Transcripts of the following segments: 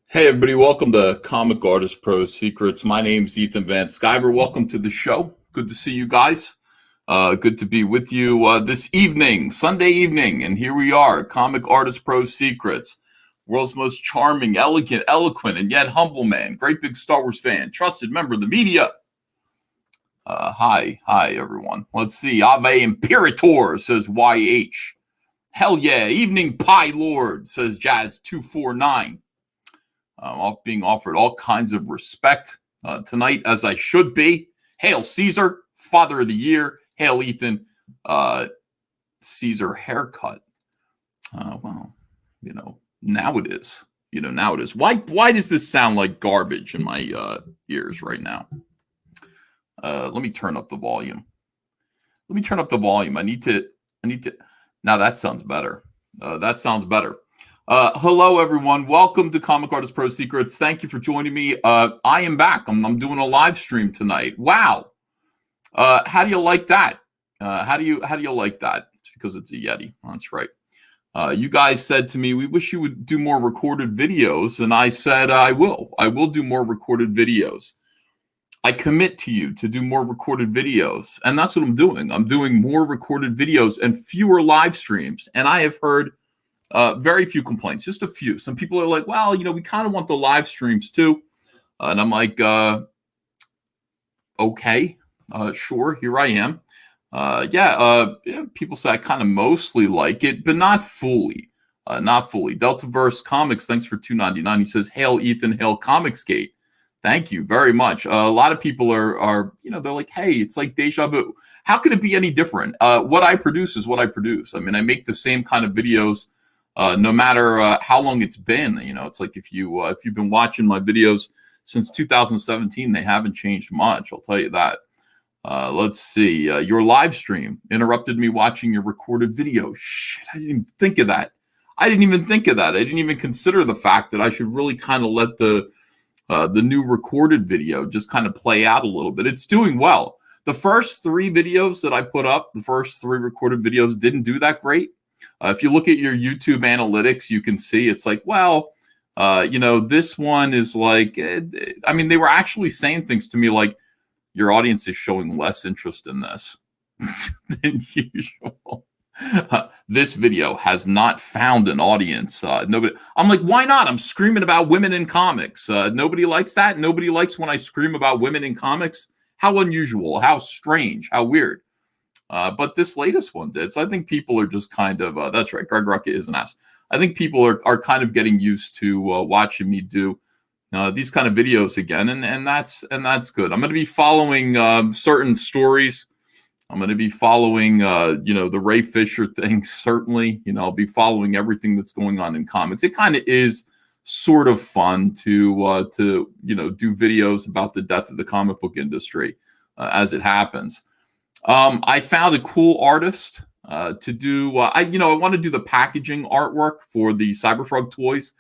Hey everybody, welcome to Comic Artist Pro Secrets. My name's Ethan Van Sciver. Welcome to the show. Good to see you guys. Good to be with you this evening, Sunday evening. And here we are, Comic Artist Pro Secrets. World's most charming, elegant, eloquent, and yet humble man. Great big Star Wars fan. Trusted member of the media. Hi everyone. Let's see. Ave Imperator, says YH. Hell yeah. Evening Pie Lord, says Jazz249. Being offered all kinds of respect tonight, as I should be. Hail Caesar, Father of the Year. Hail Ethan, Caesar haircut. Well, now it is. Now it is. Why does this sound like garbage in my ears right now? Let me turn up the volume. I need to. Now that sounds better. Hello, everyone. Welcome to Comic Artist Pro Secrets. Thank you for joining me. I am back. I'm doing a live stream tonight. Wow. How do you like that? How do you like that? Because it's a Yeti. That's right. You guys said to me, we wish you would do more recorded videos. And I said, I will. I will do more recorded videos. I commit to you to do more recorded videos. And that's what I'm doing. I'm doing more recorded videos and fewer live streams. And I have heard very few complaints, just a few. Some people are like, well, we kind of want the live streams too. And I'm like, okay, sure, here I am. People say I kind of mostly like it, but not fully. Deltaverse Comics, thanks for $2.99. He says, hail Ethan, hail Comicsgate. Thank you very much. A lot of people are they're like, hey, it's like deja vu. How could it be any different? What I produce is what I produce. I mean, I make the same kind of videos no matter how long it's been. It's like if you've been watching my videos since 2017, they haven't changed much. I'll tell you that. Let's see. Your live stream interrupted me watching your recorded video. Shit, I didn't even think of that. I didn't even consider the fact that I should really kind of let the new recorded video just kind of play out a little bit. It's doing well. The first 3 videos that I put up, the first 3 recorded videos didn't do that great. If you look at your YouTube analytics, you can see it's like, well, this one is like, they were actually saying things to me like, your audience is showing less interest in this than usual. This video has not found an audience. Nobody. I'm like, why not? I'm screaming about women in comics. Nobody likes that. Nobody likes when I scream about women in comics. How unusual, how strange, how weird. But this latest one did. So I think people are just kind of, that's right, Greg Rucka is an ass. I think people are kind of getting used to watching me do these kind of videos again. And that's good. I'm going to be following certain stories. I'm going to be following, the Ray Fisher thing, certainly. I'll be following everything that's going on in comics. It kind of is sort of fun to do videos about the death of the comic book industry as it happens. I found a cool artist to do. I want to do the packaging artwork for the Cyberfrog toys.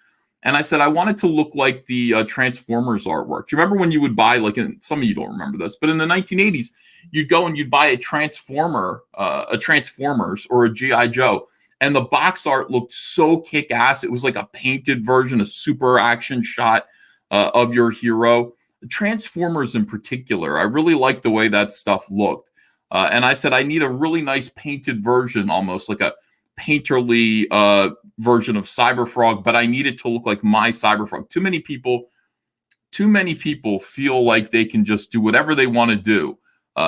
And I said I wanted to look like the Transformers artwork. Do you remember when you would buy, some of you don't remember this, but in the 1980s, you'd go and you'd buy a Transformers or a G.I. Joe. And the box art looked so kick-ass. It was like a painted version, a super action shot of your hero. The Transformers in particular, I really liked the way that stuff looked. And I said, I need a really nice painted version, almost like a painterly version of Cyberfrog, but I need it to look like my Cyberfrog. Too many people feel like they can just do whatever they want to do.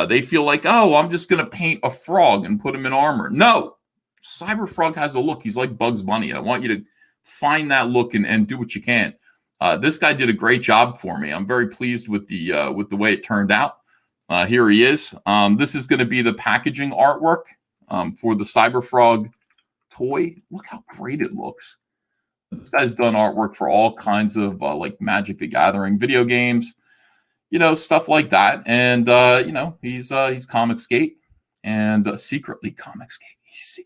They feel like, oh, I'm just going to paint a frog and put him in armor. No, Cyberfrog has a look. He's like Bugs Bunny. I want you to find that look and do what you can. This guy did a great job for me. I'm very pleased with the way it turned out. Here he is. This is going to be the packaging artwork for the Cyberfrog toy. Look how great it looks. This guy's done artwork for all kinds of like Magic the Gathering video games, stuff like that. And he's Comicsgate and secretly Comicsgate.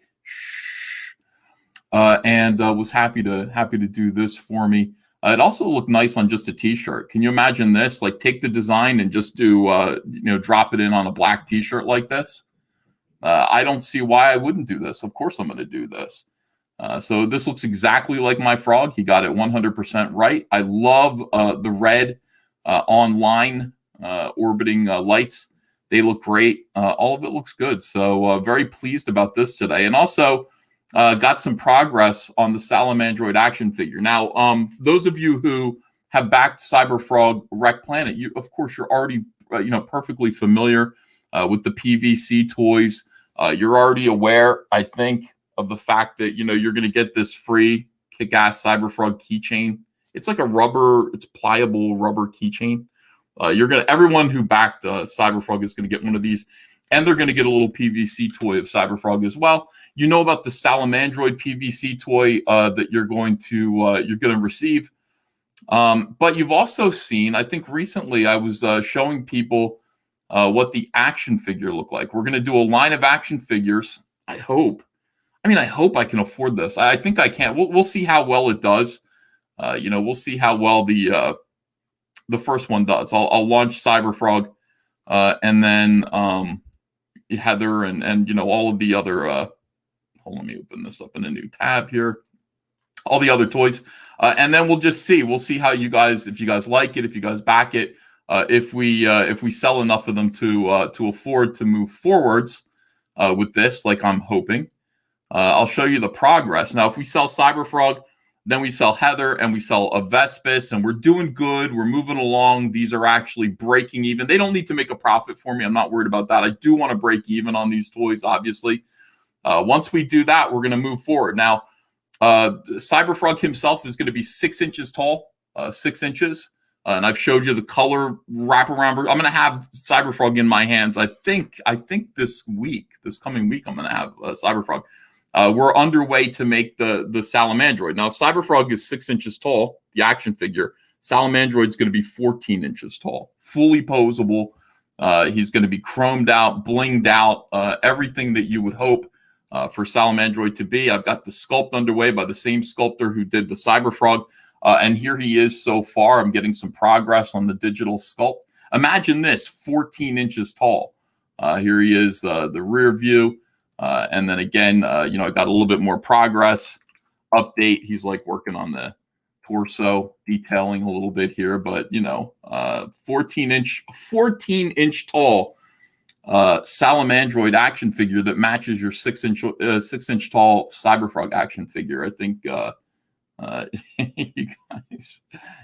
And was happy to do this for me. It also looked nice on just a t-shirt. Can you imagine this? Like take the design and just do, drop it in on a black t-shirt like this. I don't see why I wouldn't do this. Of course I'm going to do this. So this looks exactly like my frog. He got it 100% right. I love the red online orbiting lights. They look great. All of it looks good. So very pleased about this today. And also got some progress on the Salamandroid action figure. Now, those of you who have backed Cyberfrog Wreck Planet, of course, you're already perfectly familiar with the PVC toys. You're already aware, I think, of the fact that you're going to get this free kick-ass Cyberfrog keychain. It's like it's pliable rubber keychain. Everyone who backed Cyberfrog is going to get one of these, and they're going to get a little PVC toy of Cyberfrog as well. You know about the Salamandroid PVC toy that you're going to receive, but you've also seen, I think recently, I was showing people what the action figure looked like. We're going to do a line of action figures. I hope I can afford this. I think I can. We'll see how well it does. We'll see how well the first one does. I'll launch Cyberfrog, and then Heather and all of the other. Hold on, let me open this up in a new tab here. All the other toys, and then we'll just see. We'll see how if you guys like it, if you guys back it, if we sell enough of them to afford to move forwards with this, like I'm hoping. I'll show you the progress. Now, if we sell Cyberfrog, then we sell Heather, and we sell a Vespis, and we're doing good. We're moving along. These are actually breaking even. They don't need to make a profit for me. I'm not worried about that. I do want to break even on these toys, obviously. Once we do that, we're going to move forward. Now, Cyberfrog himself is going to be 6 inches tall, 6 inches. And I've showed you the color wraparound. I'm going to have Cyberfrog in my hands. I think this coming week, I'm going to have Cyberfrog. We're underway to make the Salamandroid. Now, if Cyberfrog is 6 inches tall, the action figure, Salamandroid is going to be 14 inches tall, fully posable. He's going to be chromed out, blinged out, everything that you would hope for Salamandroid to be. I've got the sculpt underway by the same sculptor who did the Cyberfrog, and here he is so far. I'm getting some progress on the digital sculpt. Imagine this, 14 inches tall. Here he is, the rear view. And then again, I got a little bit more progress update. He's like working on the torso detailing a little bit here, but 14 inch tall Salamandroid action figure that matches your 6 inch tall Cyberfrog action figure. I think you guys,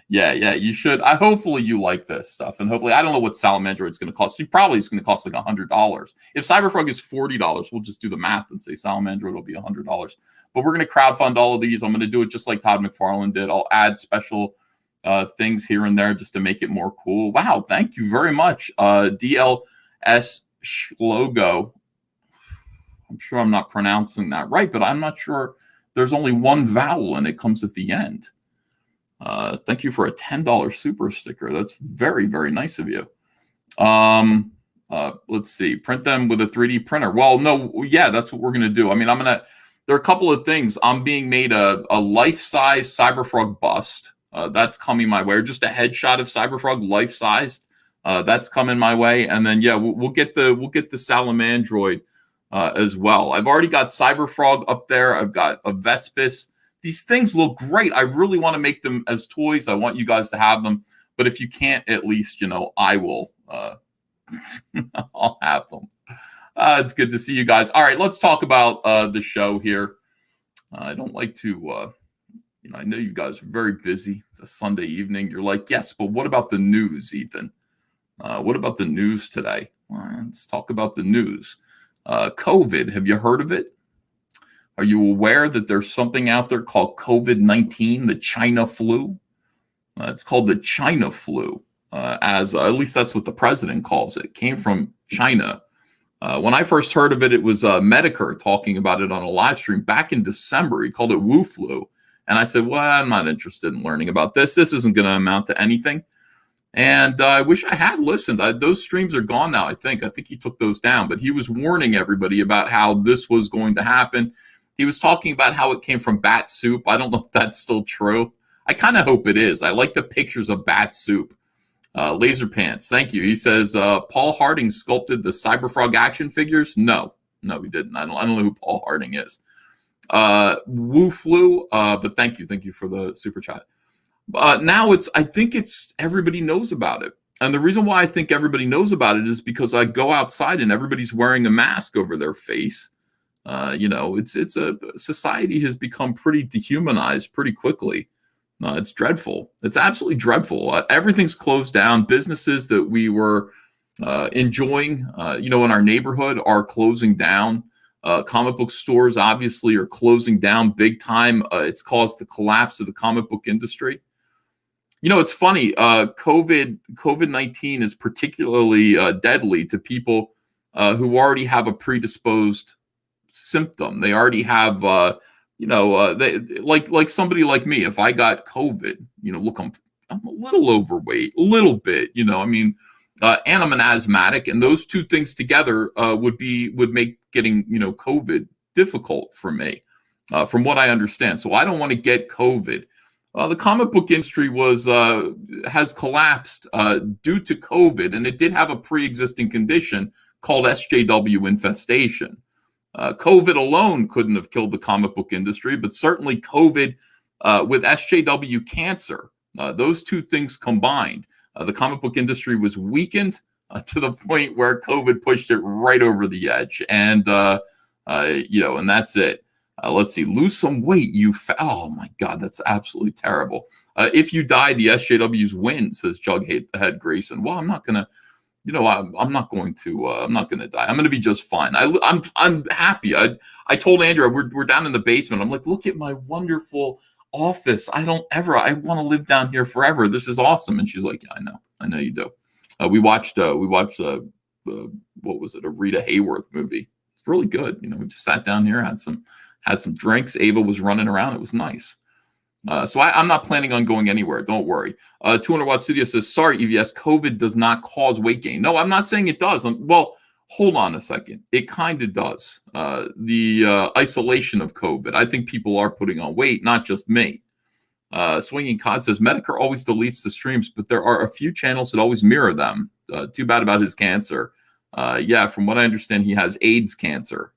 yeah, you should. Hopefully you like this stuff, and hopefully, I don't know what Salamandroid is going to cost. He probably is going to cost like $100. If Cyberfrog is $40, we'll just do the math and say Salamandroid will be $100. But we're going to crowdfund all of these. I'm going to do it just like Todd McFarlane did. I'll add special things here and there just to make it more cool. Wow, thank you very much, DLS logo. I'm sure I'm not pronouncing that right, but I'm not sure. There's only one vowel and it comes at the end. Thank you for a $10 super sticker. That's very, very nice of you. Let's see. Print them with a 3D printer. Well, no, yeah, that's what we're going to do. I mean, there are a couple of things. I'm being made a life-size Cyberfrog bust. That's coming my way. Or just a headshot of Cyberfrog life-sized. That's coming my way. And then, yeah, we'll get the Salamandroid as well. I've already got Cyberfrog up there. I've got a Vespis. These things look great. I really want to make them as toys. I want you guys to have them. But if you can't, at least, I will. I'll have them. It's good to see you guys. All right, let's talk about the show here. I don't like to, I know you guys are very busy. It's a Sunday evening. You're like, yes, but what about the news, Ethan? What about the news today? Well, let's talk about the news. COVID, have you heard of it? Are you aware that there's something out there called COVID-19, the China flu? It's called the China flu, at least that's what the president calls it. It came from China. When I first heard of it, it was Medicare talking about it on a live stream back in December. He called it Wu flu. And I said, well, I'm not interested in learning about this. This isn't going to amount to anything. And I wish I had listened. Those streams are gone now, I think. I think he took those down. But he was warning everybody about how this was going to happen. He was talking about how it came from bat soup. I don't know if that's still true. I kind of hope it is. I like the pictures of bat soup. Laser Pants, thank you. He says, Paul Harding sculpted the Cyberfrog action figures? No, he didn't. I don't know who Paul Harding is. Woo flu, but thank you for the super chat. Now I think it's everybody knows about it. And the reason why I think everybody knows about it is because I go outside and everybody's wearing a mask over their face. It's a society has become pretty dehumanized pretty quickly. It's dreadful. It's absolutely dreadful. Everything's closed down. Businesses that we were enjoying, in our neighborhood are closing down. Comic book stores obviously are closing down big time. It's caused the collapse of the comic book industry. It's funny. COVID-19 is particularly deadly to people who already have a predisposed symptom. They already have, they like somebody like me. If I got COVID, look, I'm a little overweight, a little bit. And I'm an asthmatic, and those two things together would make getting COVID difficult for me, from what I understand. So I don't want to get COVID. The comic book industry has collapsed due to COVID, and it did have a pre-existing condition called SJW infestation. COVID alone couldn't have killed the comic book industry, but certainly COVID with SJW cancer, those two things combined, the comic book industry was weakened to the point where COVID pushed it right over the edge, and and that's it. Let's see. Lose some weight. Oh my God, that's absolutely terrible. If you die, the SJWs win, says Jughead Grayson. Well, I'm not gonna. I'm not going to. I'm not gonna die. I'm gonna be just fine. I'm happy. I told Andrea we're down in the basement. I'm like, look at my wonderful office. I want to live down here forever. This is awesome. And she's like, yeah, I know you do. We watched what was it? A Rita Hayworth movie. It's really good. We just sat down here, had some drinks. Ava was running around. It was nice. So I'm not planning on going anywhere. Don't worry. 200 Watt Studio says, sorry, EVS, COVID does not cause weight gain. No, I'm not saying it does. Well, hold on a second. It kind of does. The isolation of COVID. I think people are putting on weight, not just me. Swinging Cod says, Medicare always deletes the streams, but there are a few channels that always mirror them. Too bad about his cancer. Yeah, from what I understand, he has AIDS cancer.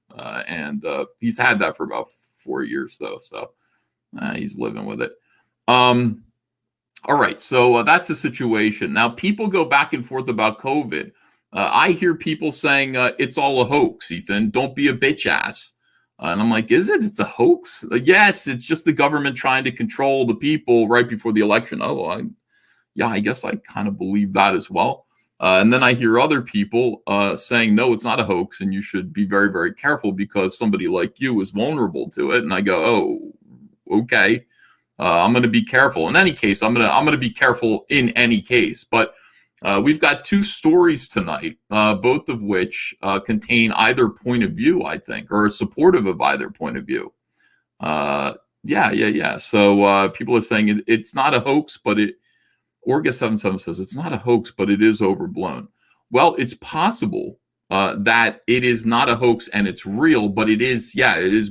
And he's had that for about 4 years, though. So he's living with it. All right. So that's the situation. Now, people go back and forth about COVID. I hear people saying it's all a hoax, Ethan. Don't be a bitch ass. And I'm like, is it? It's a hoax? Yes, it's just the government trying to control the people right before the election. I guess I kind of believe that as well. And then I hear other people saying, no, it's not a hoax, and you should be very, very careful because somebody like you is vulnerable to it. And I go, oh, okay, I'm going to be careful. In any case, I'm going to be careful in any case. But we've got two stories tonight, both of which contain either point of view, I think, or are supportive of either point of view. Yeah. So people are saying it's not a hoax, but Orga77 says it's not a hoax, but it is overblown. Well, it's possible that it is not a hoax and it's real, but it is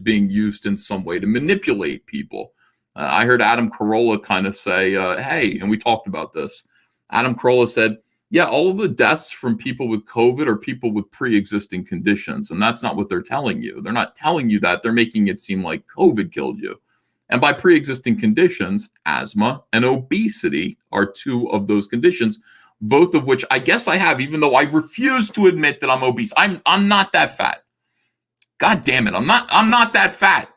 being used in some way to manipulate people. I heard Adam Carolla kind of say, hey, and we talked about this. Adam Carolla said, yeah, all of the deaths from people with COVID are people with pre-existing conditions. And that's not what they're telling you. They're not telling you that. They're making it seem like COVID killed you. And by pre-existing conditions, asthma and obesity are two of those conditions, both of which I guess I have, even though I refuse to admit that I'm obese. I'm not that fat. God damn it. I'm not that fat.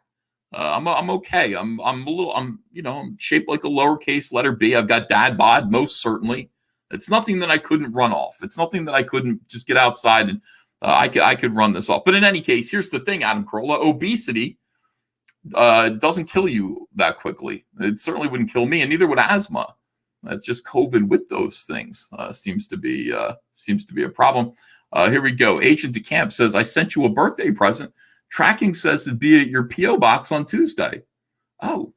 I'm okay. I'm shaped like a lowercase letter B. I've got dad bod, most certainly. It's nothing that I couldn't run off. It's nothing that I couldn't just get outside and I could run this off. But in any case, here's the thing, Adam Carolla, obesity doesn't kill you that quickly. It certainly wouldn't kill me, and neither would asthma. It's just COVID with those things seems to be a problem. Here we go. Agent DeCamp says, I sent you a birthday present. Tracking says to be at your P.O. box on Tuesday. Oh,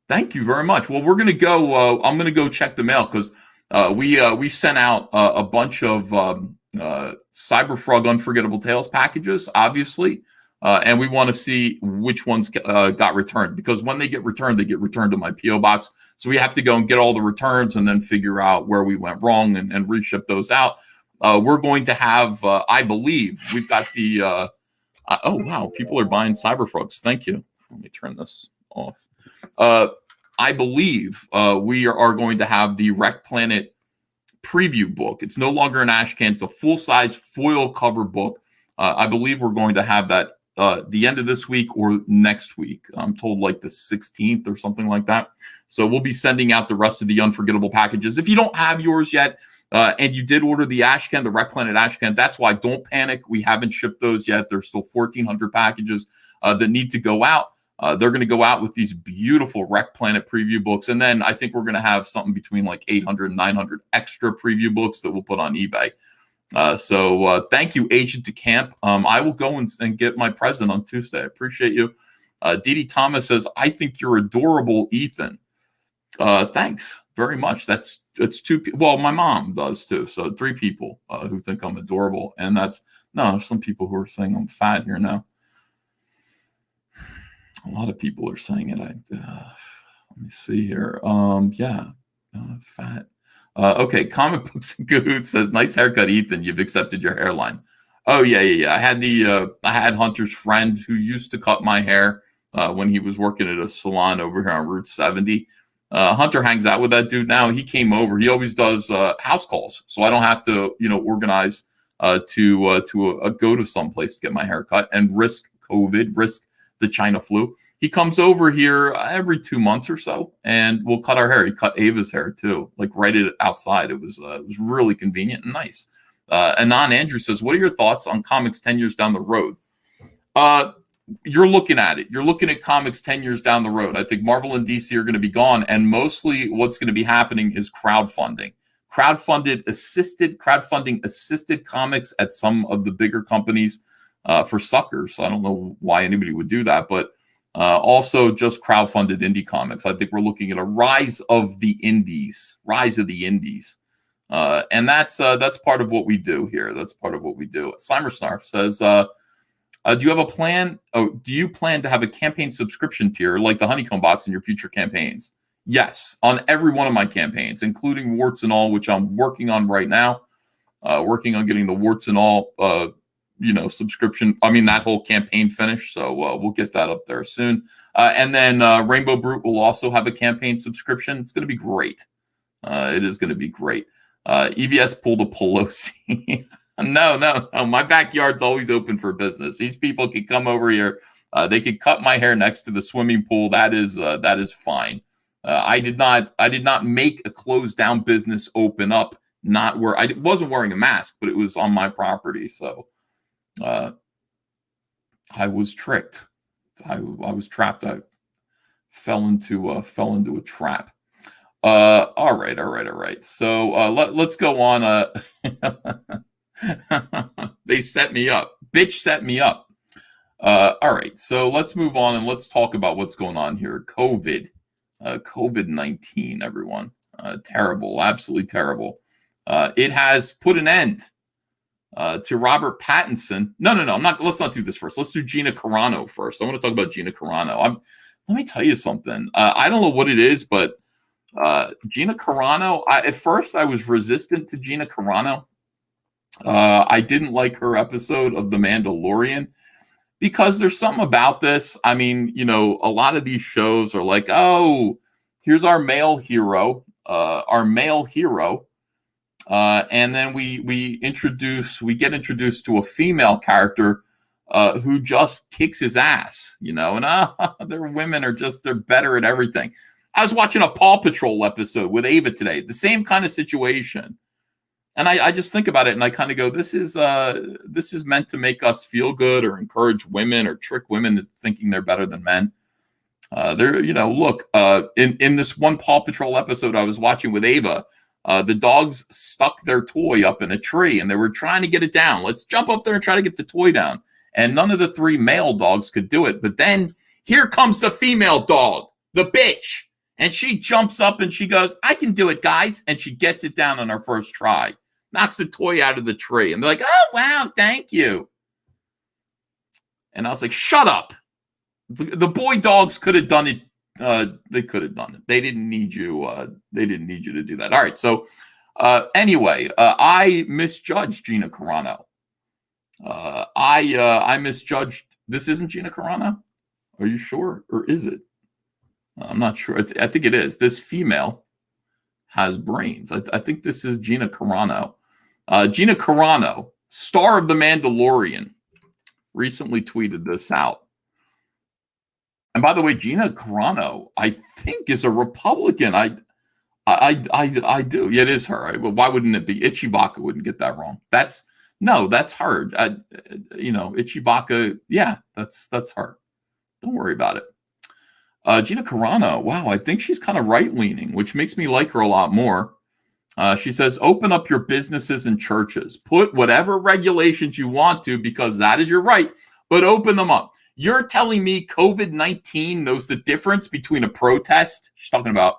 thank you very much. Well, we're going to go. I'm going to go check the mail because we sent out a bunch of Cyberfrog Unforgettable Tales packages, obviously. And we want to see which ones got returned, because when they get returned to my P.O. box. So we have to go and get all the returns and then figure out where we went wrong and reship those out. We're going to have, I believe, we've got the, oh, wow, people are buying Cyberfrogs. Thank you. Let me turn this off. I believe we are going to have the Rec Planet preview book. It's no longer an ash can. It's a full-size foil cover book. I believe we're going to have that the end of this week or next week. I'm told like the 16th or something like that. So we'll be sending out the rest of the unforgettable packages. If you don't have yours yet, and you did order the ash can, the Rec Planet ash can, that's why. Don't panic. We haven't shipped those yet. There's still 1,400 packages that need to go out. They're going to go out with these beautiful Rec Planet preview books. And then I think we're going to have something between like 800 and 900 extra preview books that we'll put on eBay. So thank you, Agent to Camp. I will go and get my present on Tuesday. I appreciate you. Dee Dee Thomas says, I think you're adorable, Ethan. Thanks very much. That's two people. Well, my mom does too. So 3 people who think I'm adorable. And there's some people who are saying I'm fat here now. A lot of people are saying it. Let me see here. Fat. Okay, Comic Books and Cahoots says, nice haircut, Ethan. You've accepted your hairline. Oh, yeah. I had Hunter's friend who used to cut my hair when he was working at a salon over here on Route 70. Hunter hangs out with that dude now. He came over. He always does house calls, so I don't have to, organize to go to some place to get my hair cut and risk COVID, risk the China flu. He comes over here every 2 months or so, and we'll cut our hair. He cut Ava's hair too, like right outside. It was really convenient and nice. Anon Andrew says, "What are your thoughts on comics 10 years down the road?" You're looking at it. You're looking at comics 10 years down the road. I think Marvel and DC are going to be gone, and mostly what's going to be happening is crowdfunding. Crowdfunding assisted comics at some of the bigger companies for suckers. I don't know why anybody would do that, but also just crowdfunded indie comics. I think we're looking at a rise of the indies. And that's part of what we do here. That's part of what we do. Slimer Snarf says, do you have a plan? Do you plan to have a campaign subscription tier like the Honeycomb Box in your future campaigns? Yes, on every one of my campaigns, including Warts and All, which I'm working on right now. Working on getting the Warts and All, subscription. I mean, that whole campaign finished. So we'll get that up there soon. And then Rainbow Brute will also have a campaign subscription. It's going to be great. It is going to be great. EVS pulled a Pelosi. No. My backyard's always open for business. These people could come over here. They could cut my hair next to the swimming pool. That is fine. I did not make a closed down business open up. Not where I wasn't wearing a mask, but it was on my property. So I was tricked. I was trapped. I fell into a trap. All right. So let's go on. They set me up. Bitch set me up. All right. So let's move on and let's talk about what's going on here. COVID-19, everyone. Terrible. Absolutely terrible. It has put an end to Robert Pattinson. No. Let's not do this first. Let's do Gina Carano first. I want to talk about Gina Carano. Let me tell you something. I don't know what it is, but Gina Carano, at first I was resistant to Gina Carano. I didn't like her episode of The Mandalorian because there's something about this. I mean, a lot of these shows are like, oh, here's our male hero. And then we get introduced to a female character who just kicks his ass, and their women are they're better at everything. I was watching a Paw Patrol episode with Ava today, the same kind of situation. And I just think about it and I kind of go, this is meant to make us feel good or encourage women or trick women into thinking they're better than men. Look, in this one Paw Patrol episode I was watching with Ava, the dogs stuck their toy up in a tree and they were trying to get it down. Let's jump up there and try to get the toy down. And none of the 3 male dogs could do it. But then here comes the female dog, the bitch. And she jumps up and she goes, I can do it, guys. And she gets it down on her first try, knocks the toy out of the tree. And they're like, oh, wow, thank you. And I was like, shut up. The boy dogs could have done it. They could have done it. They didn't need you. They didn't need you to do that. All right. So anyway, I misjudged Gina Carano. I misjudged. This isn't Gina Carano. Are you sure? Or is it? I'm not sure. I think it is. This female has brains. I think this is Gina Carano. Gina Carano, star of The Mandalorian, recently tweeted this out. And by the way, Gina Carano, I think, is a Republican. I do. Yeah, it is her. Well, why wouldn't it be? Ichibaka wouldn't get that wrong. That's her. Ichibaka. Yeah, that's her. Don't worry about it. Gina Carano, wow, I think she's kind of right-leaning, which makes me like her a lot more. She says, open up your businesses and churches. Put whatever regulations you want to, because that is your right, but open them up. You're telling me COVID-19 knows the difference between a protest? She's talking about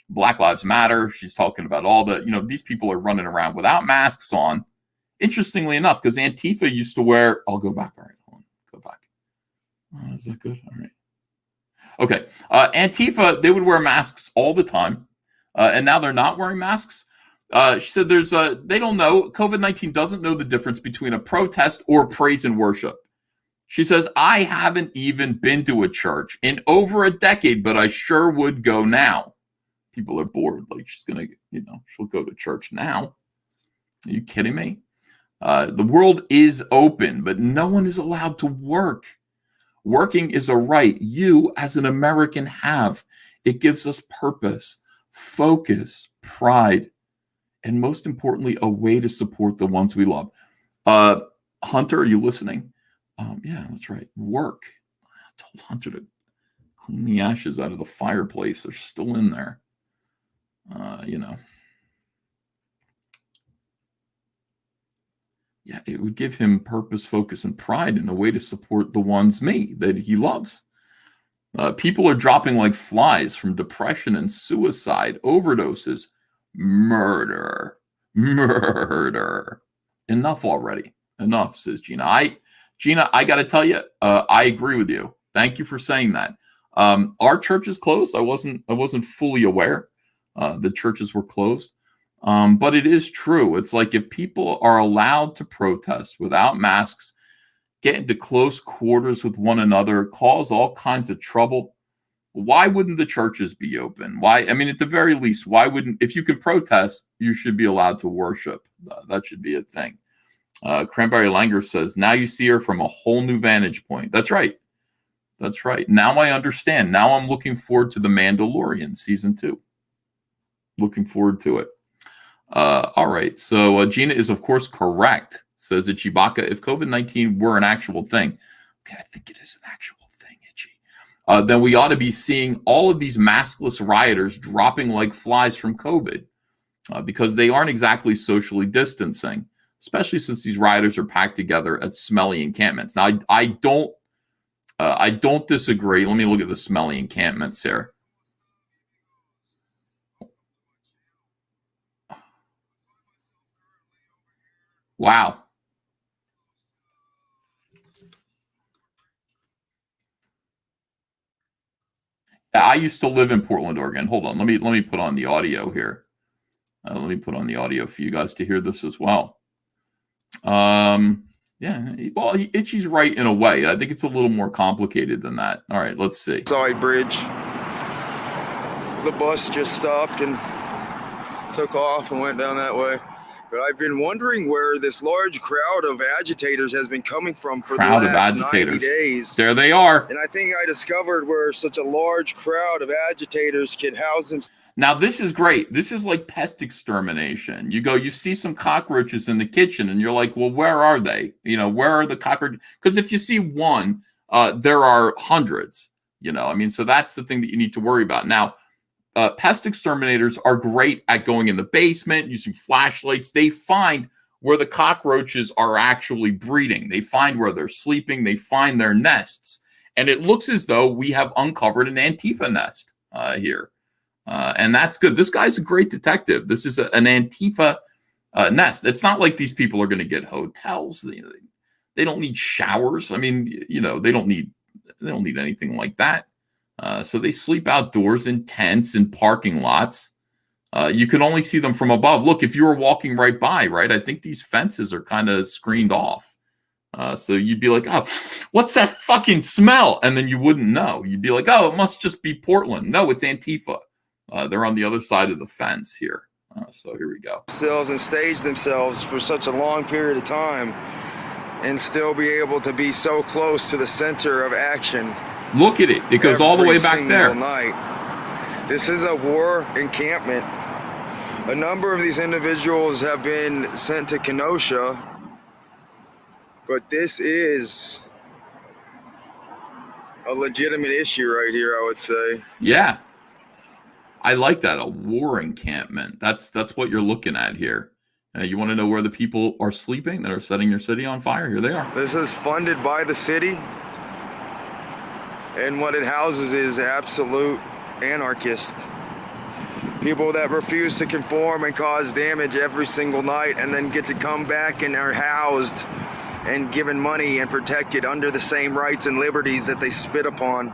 Black Lives Matter. She's talking about all the, these people are running around without masks on. Interestingly enough, because Antifa used to wear, I'll go back. All right, hold on, go back. Is that good? All right. Okay. Antifa, they would wear masks all the time. And now they're not wearing masks. She said they don't know. COVID-19 doesn't know the difference between a protest or praise and worship. She says, I haven't even been to a church in over a decade, but I sure would go now. People are bored. Like, she's going to, she'll go to church now. Are you kidding me? The world is open, but no one is allowed to work. Working is a right you as an American have. It gives us purpose, focus, pride, and most importantly, a way to support the ones we love. Hunter, are you listening? Yeah, that's right. Work. I told Hunter to clean the ashes out of the fireplace. They're still in there. Yeah, it would give him purpose, focus, and pride, and a way to support the ones that he loves. People are dropping like flies from depression and suicide, overdoses, murder. Enough already. Enough, says Gina. Gina, I got to tell you, I agree with you. Thank you for saying that. Our church is closed. I wasn't fully aware the churches were closed. But it is true. It's like if people are allowed to protest without masks, get into close quarters with one another, cause all kinds of trouble, why wouldn't the churches be open? Why? I mean, at the very least, why wouldn't, if you can protest, you should be allowed to worship. That should be a thing. Cranberry Langer says, now you see her from a whole new vantage point. That's right. That's right. Now I understand. Now I'm looking forward to The Mandalorian season 2. Looking forward to it. All right. So Gina is, of course, correct, says that Chewbacca, if COVID-19 were an actual thing, okay, I think it is an actual thing, Itchy, then we ought to be seeing all of these maskless rioters dropping like flies from COVID because they aren't exactly socially distancing, especially since these rioters are packed together at smelly encampments. Now, I don't disagree. Let me look at the smelly encampments here. Wow. I used to live in Portland, Oregon. Hold on. Let me put on the audio here. Let me put on the audio for you guys to hear this as well. Yeah, well, Itchy's right in a way. I think it's a little more complicated than that. All right, let's see. Side bridge. The bus just stopped and took off and went down that way. But I've been wondering where this large crowd of agitators has been coming from for the last 90 days. There they are. And I think I discovered where such a large crowd of agitators can house themselves. Now, this is great. This is like pest extermination. You see some cockroaches in the kitchen, and you're like, well, where are they? Where are the cockroaches? Because if you see one, there are hundreds, I mean, so that's the thing that you need to worry about. Now, pest exterminators are great at going in the basement, using flashlights. They find where the cockroaches are actually breeding. They find where they're sleeping. They find their nests. And it looks as though we have uncovered an Antifa nest here. And that's good. This guy's a great detective. This is an Antifa nest. It's not like these people are going to get hotels. They don't need showers. I mean, they don't need anything like that. So they sleep outdoors in tents and parking lots. You can only see them from above. Look, if you were walking right by, right, I think these fences are kind of screened off. So you'd be like, oh, what's that fucking smell? And then you wouldn't know. You'd be like, oh, it must just be Portland. No, it's Antifa. They're on the other side of the fence here. So here we go. And stage themselves for such a long period of time and still be able to be so close to the center of action. Look at it. It goes all the way back there. Night. This is a war encampment. A number of these individuals have been sent to Kenosha, but this is a legitimate issue right here, I would say. Yeah. I like that, a war encampment. That's what you're looking at here. You want to know where the people are sleeping that are setting your city on fire? Here they are. This is funded by the city, and what it houses is absolute anarchists. People that refuse to conform and cause damage every single night and then get to come back and are housed and given money and protected under the same rights and liberties that they spit upon.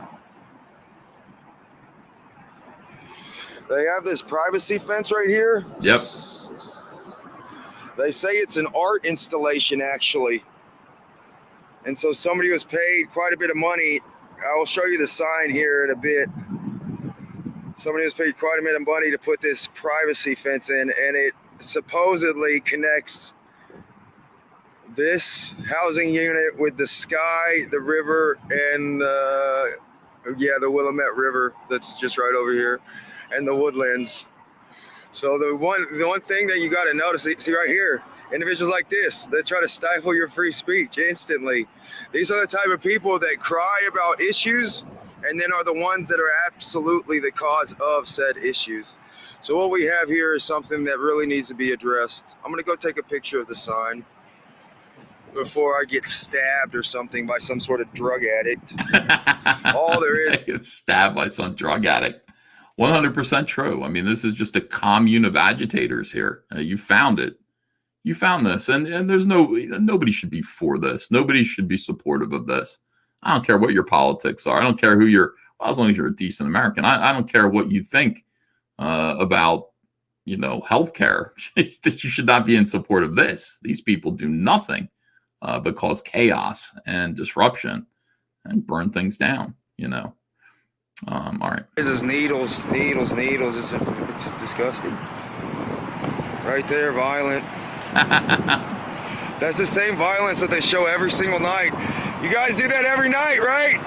They have this privacy fence right here. Yep. They say it's an art installation, actually. And so somebody was paid quite a bit of money. I will show you the sign here in a bit. Somebody was paid quite a bit of money to put this privacy fence in, and it supposedly connects this housing unit with the sky, the river, and the Willamette River that's just right over here, and the woodlands. So the one thing that you got to notice, see right here, individuals like this, they try to stifle your free speech instantly. These are the type of people that cry about issues and then are the ones that are absolutely the cause of said issues. So what we have here is something that really needs to be addressed. I'm gonna go take a picture of the sign before I get stabbed or something by some sort of drug addict. All there is. Get stabbed by some drug addict. 100% true. I mean, this is just a commune of agitators here. You found it. You found this, and there's nobody should be for this. Nobody should be supportive of this. I don't care what your politics are. I don't care who you're. Well, as long as you're a decent American, I don't care what you think about, healthcare. That you should not be in support of this. These people do nothing but cause chaos and disruption and burn things down. All right. This is needles. It's disgusting. Right there, violent. That's the same violence that they show every single night. You guys do that every night, right?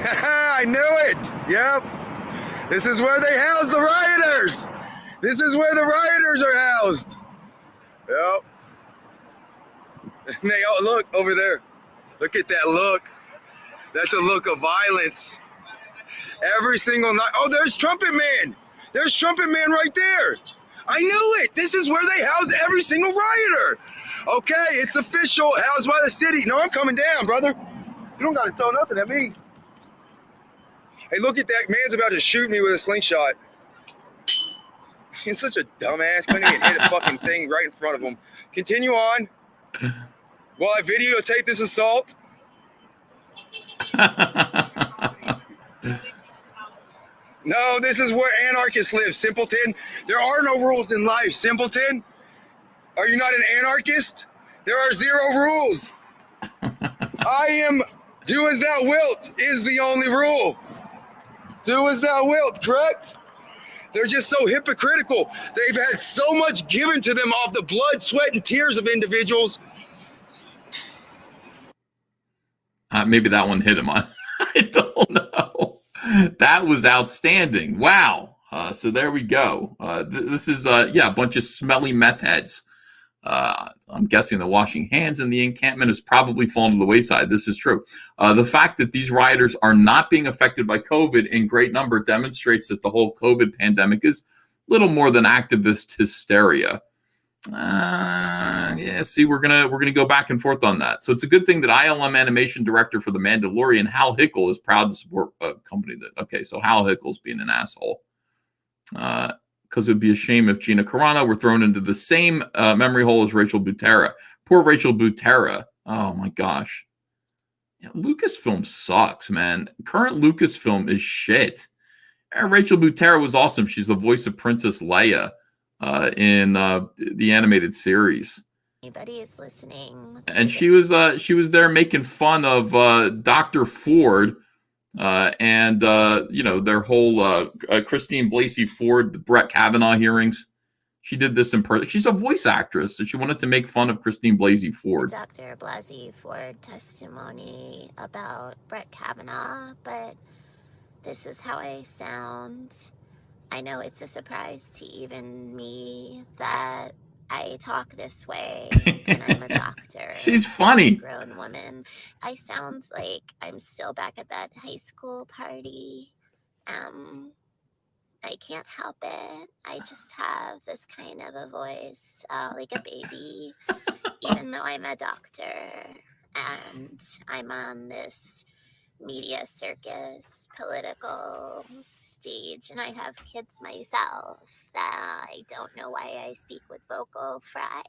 I knew it. Yep. This is where they house the rioters. This is where the rioters are housed. Yep. And they all look over there. Look at that look. That's a look of violence. Every single night. Oh, there's Trumpet Man. There's Trumpet Man right there. I knew it. This is where they house every single rioter. Okay, it's official. Housed by the city. No, I'm coming down, brother. You don't got to throw nothing at me. Hey, look at that. Man's about to shoot me with a slingshot. He's such a dumbass. Couldn't even hit a fucking thing right in front of him. Continue on. While I videotape this assault. No, this is where anarchists live, simpleton. There are no rules in life, simpleton. Are you not an anarchist? There are zero rules. I am do as thou wilt is the only rule. Do as thou wilt, correct? They're just so hypocritical. They've had so much given to them off the blood, sweat, and tears of individuals. Maybe that one hit him. I don't know. That was outstanding. Wow. So there we go. This is, a bunch of smelly meth heads. I'm guessing the washing hands in the encampment has probably fallen to the wayside. This is true. The fact that these rioters are not being affected by COVID in great number demonstrates that the whole COVID pandemic is little more than activist hysteria. See, we're gonna go back and forth on that. So it's a good thing that ILM animation director for The Mandalorian, Hal Hickel, is proud to support a company that. Okay, so Hal Hickel's being an asshole. Because it would be a shame if Gina Carano were thrown into the same memory hole as Rachel Butera. Poor Rachel Butera. Oh my gosh. Yeah, Lucasfilm sucks, man. Current Lucasfilm is shit. Rachel Butera was awesome. She's the voice of Princess Leia in the animated series. anybody is listening. And she was there making fun of Dr. Ford and their whole Christine Blasey Ford, the Brett Kavanaugh hearings. She did this in person. She's a voice actress, so she wanted to make fun of Christine Blasey Ford. Dr. Blasey Ford testimony about Brett Kavanaugh, but this is how I sound. I know it's a surprise to even me that I talk this way, and I'm a doctor. She's funny. Grown woman. I sound like I'm still back at that high school party. I can't help it. I just have this kind of a voice, like a baby, even though I'm a doctor and I'm on this media circus, political stage, and I have kids myself that I don't know why I speak with vocal fry.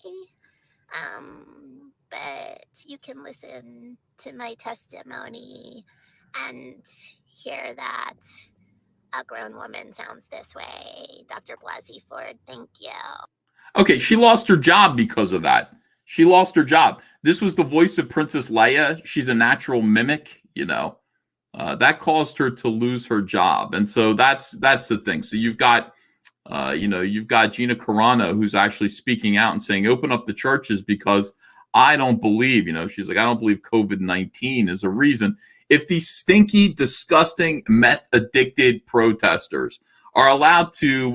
But you can listen to my testimony and hear that a grown woman sounds this way. Dr. Blasey Ford, thank you. Okay, she lost her job because of that. She lost her job. This was the voice of Princess Leia. She's a natural mimic, that caused her to lose her job. And so that's the thing. So you've got, you've got Gina Carano, who's actually speaking out and saying, open up the churches because I don't believe, she's like, I don't believe COVID-19 is a reason. If these stinky, disgusting, meth-addicted protesters are allowed to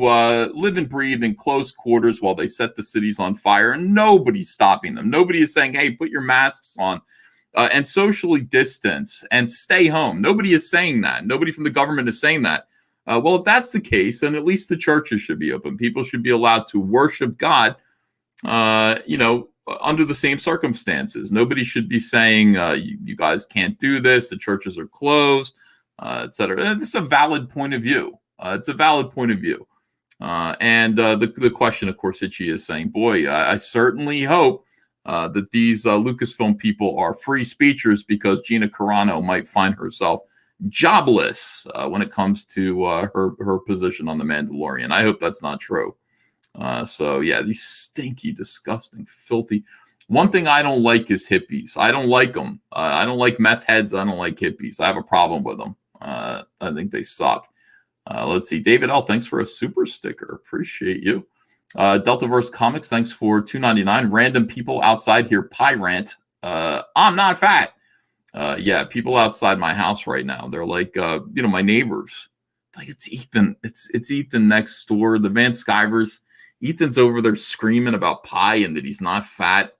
live and breathe in close quarters while they set the cities on fire, and nobody's stopping them. Nobody is saying, hey, put your masks on and socially distance and stay home. Nobody is saying that. Nobody from the government is saying that. Well, if that's the case, then at least the churches should be open. People should be allowed to worship God, under the same circumstances. Nobody should be saying, you guys can't do this, the churches are closed, et cetera. And this is a valid point of view. It's a valid point of view. And the question, of course, that she is saying, boy, I certainly hope that these Lucasfilm people are free speechers, because Gina Carano might find herself jobless when it comes to her position on The Mandalorian. I hope that's not true. So yeah, these stinky, disgusting, filthy. One thing I don't like is hippies. I don't like them. I don't like meth heads. I don't like hippies. I have a problem with them. I think they suck. Let's see. David L., thanks for a super sticker. Appreciate you. Deltaverse Comics, thanks for $2.99. Random people outside here, pie rant. I'm not fat. Yeah, people outside my house right now. They're like, my neighbors. Like, it's Ethan. It's Ethan next door. The Van Skivers. Ethan's over there screaming about pie and that he's not fat.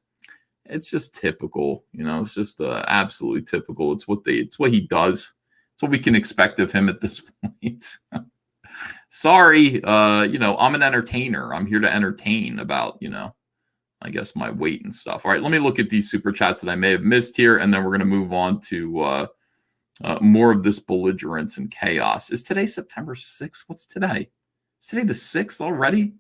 It's just typical, it's just absolutely typical. It's what he does. It's what we can expect of him at this point. Sorry, I'm an entertainer. I'm here to entertain about, I guess my weight and stuff. All right, let me look at these super chats that I may have missed here, and then we're going to move on to more of this belligerence and chaos. Is today September 6th? What's today? Is today the 6th already?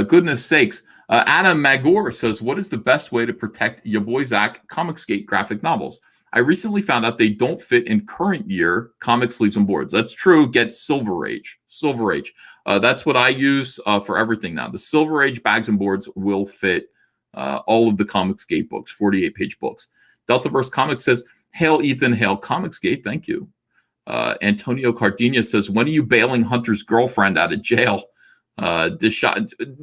Goodness sakes. Adam Magor says, what is the best way to protect your boy Zach Comicsgate graphic novels? I recently found out they don't fit in current year comic sleeves and boards. That's true. Get Silver Age. Silver Age. That's what I use for everything now. The Silver Age bags and boards will fit all of the Comicsgate books, 48-page books. Deltaverse Comics says, hail Ethan, hail Comicsgate. Thank you. Antonio Cardina says, when are you bailing Hunter's girlfriend out of jail?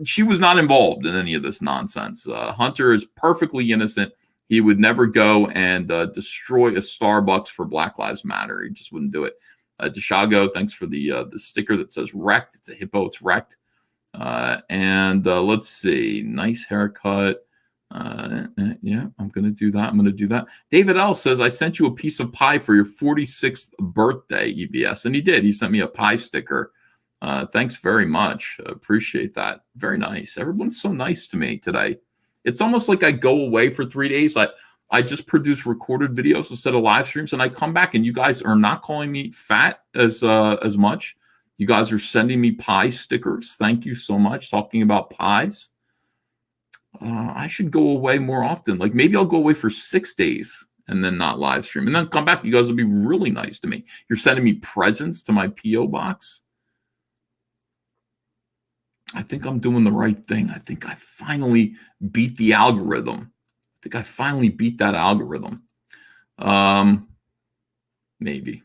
She was not involved in any of this nonsense. Hunter is perfectly innocent. He would never go and destroy a Starbucks for Black Lives Matter. He just wouldn't do it. Deshago, thanks for the sticker that says wrecked. It's a hippo. It's wrecked. And let's see. Nice haircut. Yeah, I'm going to do that. David L. says, I sent you a piece of pie for your 46th birthday, EVS. And he did. He sent me a pie sticker. Thanks very much. Appreciate that. Very nice. Everyone's so nice to me today. It's almost like I go away for 3 days. I just produce recorded videos instead of live streams, and I come back and you guys are not calling me fat as much. You guys are sending me pie stickers. Thank you so much. Talking about pies. I should go away more often. Like maybe I'll go away for 6 days and then not live stream, and then come back. You guys will be really nice to me. You're sending me presents to my P.O. box. I think I'm doing the right thing. I think I finally beat the algorithm. I think I finally beat that algorithm. Maybe.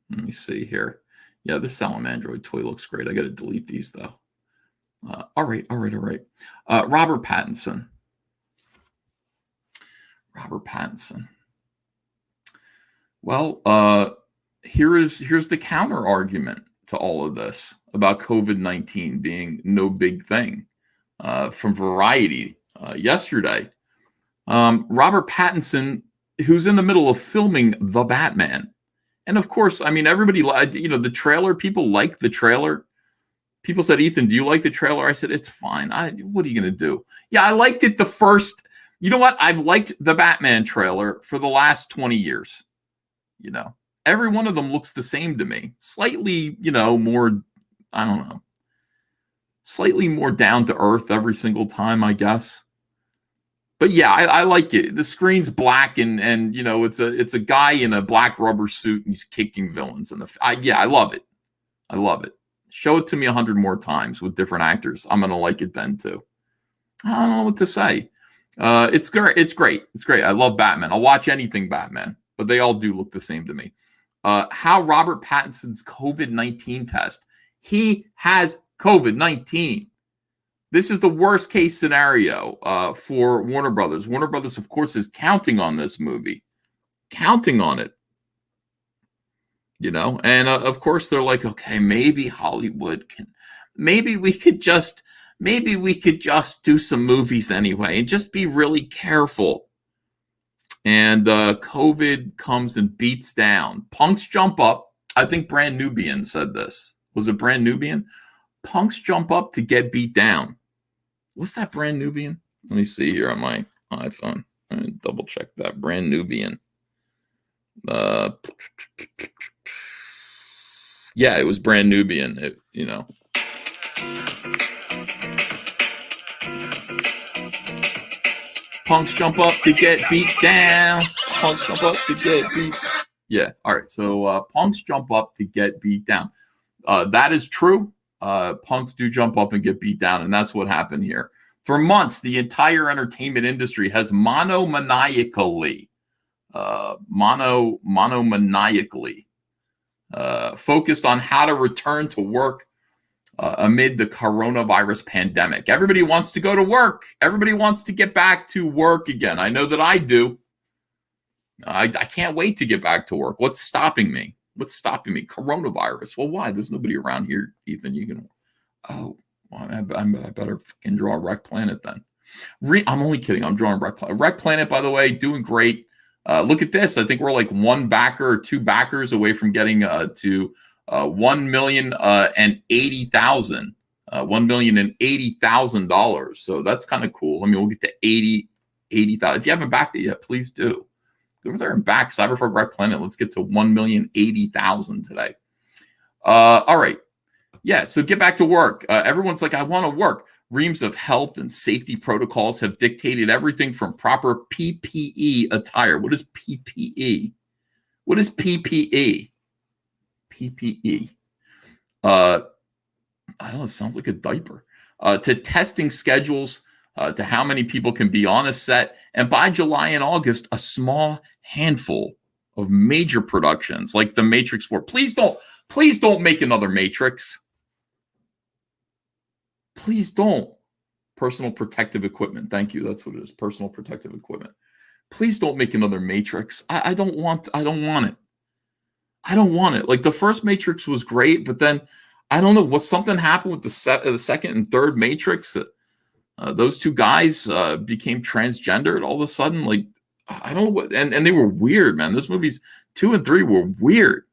Let me see here. Yeah, this Salamandroid toy looks great. I got to delete these though. All right. Robert Pattinson. Well, here's the counter argument to all of this about COVID-19 being no big thing. From Variety yesterday, Robert Pattinson, who's in the middle of filming The Batman, and of course, I mean, everybody, the trailer. People like the trailer. People said, "Ethan, do you like the trailer?" I said, "It's fine. What are you going to do?" Yeah, I liked it the first. You know what? I've liked the Batman trailer for the last 20 years. Every one of them looks the same to me. Slightly, more, I don't know, slightly more down to earth every single time, I guess. But yeah, I like it. The screen's black and it's a guy in a black rubber suit and he's kicking villains. I love it. I love it. Show it to me 100 more times with different actors. I'm gonna like it then too. I don't know what to say. It's great. It's great. I love Batman. I'll watch anything Batman, but they all do look the same to me. How Robert Pattinson's COVID-19 test. He has COVID-19. This is the worst case scenario for Warner Brothers. Warner Brothers, of course, is counting on this movie, counting on it. And of course they're like, okay, maybe Hollywood maybe we could just do some movies anyway and just be really careful. And COVID comes and beats down. Punks jump up. I think Brand Nubian said this. Was it Brand Nubian? Punks jump up to get beat down. What's that, Brand Nubian? Let me see here on my iPhone. Let me double check that. Brand Nubian. Yeah, it was Brand Nubian. Punks jump up to get beat down. Punks jump up to get beat. Yeah. All right. So punks jump up to get beat down. That is true. Punks do jump up and get beat down, and that's what happened here. For months, the entire entertainment industry has monomaniacally focused on how to return to work amid the coronavirus pandemic. Everybody wants to go to work. Everybody wants to get back to work again. I know that I do. I can't wait to get back to work. What's stopping me? Coronavirus. Well, why? There's nobody around here, Ethan. You can. Oh, well, I better fucking draw Wreck Planet then. I'm only kidding. I'm drawing Wreck Planet. Wreck Planet, by the way, doing great. Look at this. I think we're like one backer or two backers away from getting to 1,080,000. $1,080,000. So that's kind of cool. I mean, we'll get to 80,000. If you haven't backed it yet, please do. Go over there and back Cyberfolk Wreck Planet. Let's get to 1,080,000 today. All right. Yeah, so get back to work. Everyone's like, I want to work. Reams of health and safety protocols have dictated everything from proper PPE attire. What is PPE? What is PPE? PPE. I don't know. It sounds like a diaper. To testing schedules, to how many people can be on a set. And by July and August, a small handful of major productions like The Matrix 4. Please don't make another Matrix. Please don't. Personal protective equipment. Thank you. That's what it is. Personal protective equipment. Please don't make another Matrix. I don't want it. I don't want it. Like the first Matrix was great, but then I don't know what something happened with the second and third Matrix that those two guys became transgendered all of a sudden. Like I don't know what, and they were weird, man. Those movies 2 and 3 were weird.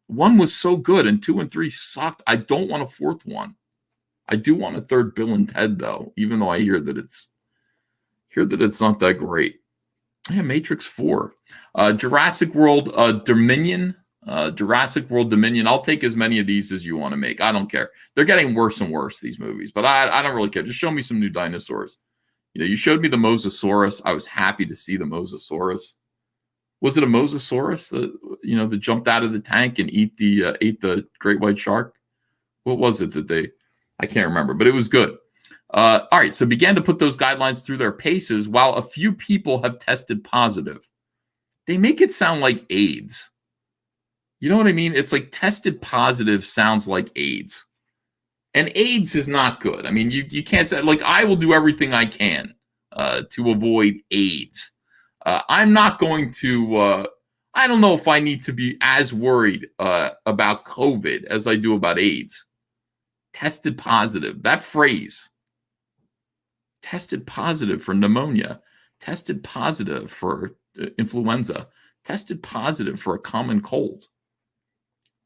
1 was so good, and 2 and 3 sucked. I don't want a fourth one. I do want a third Bill and Ted, though, even though I hear that it's not that great. Yeah, Matrix 4. Jurassic World Dominion. Jurassic World Dominion. I'll take as many of these as you want to make. I don't care. They're getting worse and worse, these movies, but I don't really care. Just show me some new dinosaurs. You showed me the Mosasaurus. I was happy to see the Mosasaurus. Was it a Mosasaurus that jumped out of the tank and ate the great white shark? What was it that they I can't remember, but it was good. All right, so began to put those guidelines through their paces while a few people have tested positive. They make it sound like AIDS. You know what I mean? It's like tested positive sounds like AIDS. And AIDS is not good. I mean, you can't say, like, I will do everything I can to avoid AIDS. I'm not going to, I don't know if I need to be as worried about COVID as I do about AIDS. Tested positive, that phrase. Tested positive for pneumonia, tested positive for influenza, tested positive for a common cold,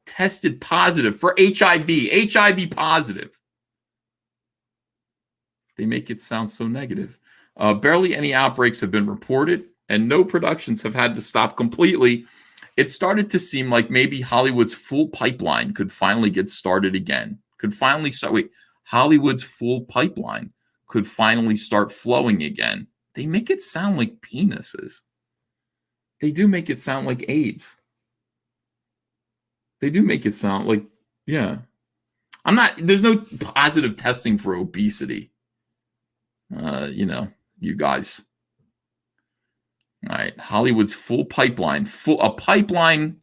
tested positive for HIV positive. They make it sound so negative. Barely any outbreaks have been reported, and no productions have had to stop completely. It started to seem like maybe Hollywood's full pipeline could finally get started again. Hollywood's full pipeline could finally start flowing again. They make it sound like penises. They do make it sound like AIDS. They do make it sound like, yeah. There's no positive testing for obesity. You guys. All right, Hollywood's full pipeline, a pipeline,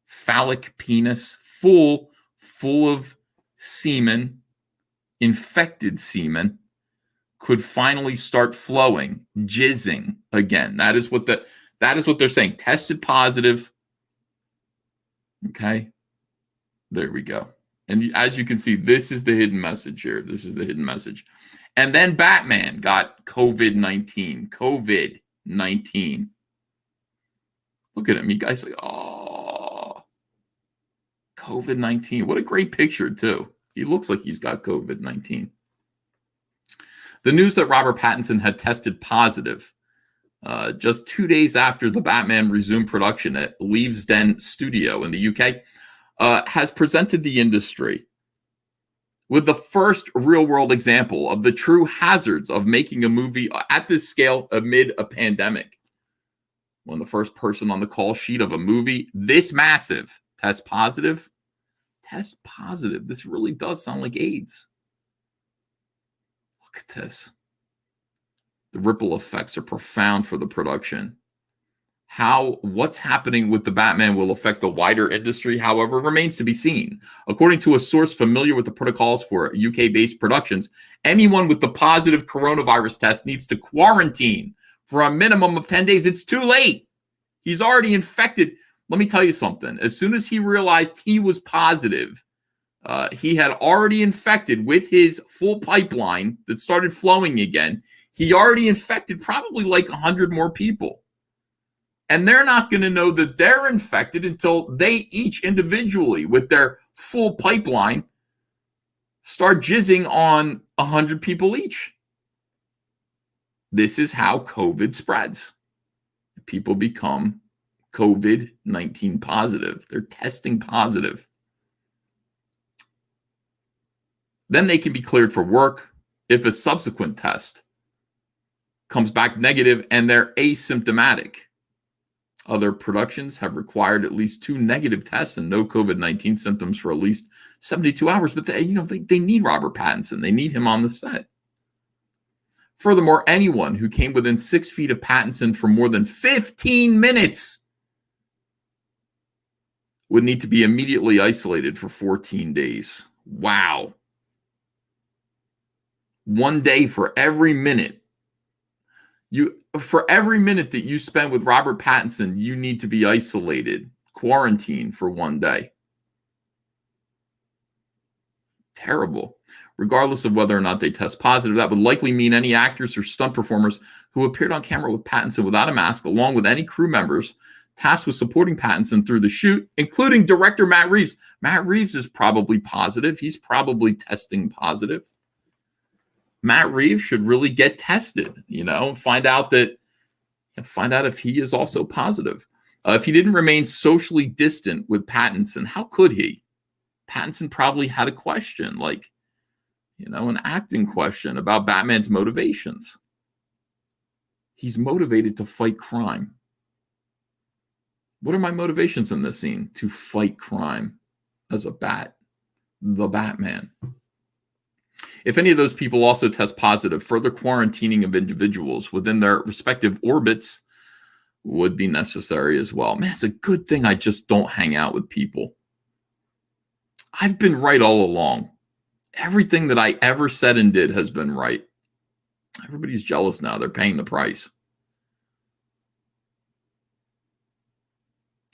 phallic penis, full of semen, infected semen, could finally start flowing, jizzing again. That is what they're saying. Tested positive. Okay. There we go. And as you can see, this is the hidden message here. This is the hidden message. And then Batman got COVID-19. COVID-19. Look at him. You guys like, oh, COVID-19. What a great picture, too. He looks like he's got COVID-19. The news that Robert Pattinson had tested positive just 2 days after the Batman resumed production at Leavesden Studio in the UK has presented the industry with the first real-world example of the true hazards of making a movie at this scale amid a pandemic. When the first person on the call sheet of a movie this massive tests positive. This really does sound like AIDS. Look at this. The ripple effects are profound for the production. What's happening with the Batman will affect the wider industry, however, remains to be seen. According to a source familiar with the protocols for UK-based productions, anyone with the positive coronavirus test needs to quarantine for a minimum of 10 days. It's too late. He's already infected. Let me tell you something. As soon as he realized he was positive, he had already infected with his full pipeline that started flowing again. He already infected probably like 100 more people. And they're not going to know that they're infected until they each individually, with their full pipeline, start jizzing on 100 people each. This is how COVID spreads. People become COVID-19 positive. They're testing positive. Then they can be cleared for work if a subsequent test comes back negative and they're asymptomatic. Other productions have required at least 2 negative tests and no COVID-19 symptoms for at least 72 hours. But they need Robert Pattinson. They need him on the set. Furthermore, anyone who came within 6 feet of Pattinson for more than 15 minutes would need to be immediately isolated for 14 days. Wow. 1 day for every minute. For every minute that you spend with Robert Pattinson, you need to be isolated, quarantined for 1 day. Terrible. Regardless of whether or not they test positive, that would likely mean any actors or stunt performers who appeared on camera with Pattinson without a mask, along with any crew members tasked with supporting Pattinson through the shoot, including director Matt Reeves. Matt Reeves is probably positive. He's probably testing positive. Matt Reeves should really get tested, find out if he is also positive. If he didn't remain socially distant with Pattinson, how could he? Pattinson probably had a question, an acting question about Batman's motivations. He's motivated to fight crime. What are my motivations in this scene? To fight crime as the Batman. If any of those people also test positive, further quarantining of individuals within their respective orbits would be necessary as well. Man, it's a good thing I just don't hang out with people. I've been right all along. Everything that I ever said and did has been right. Everybody's jealous now. They're paying the price.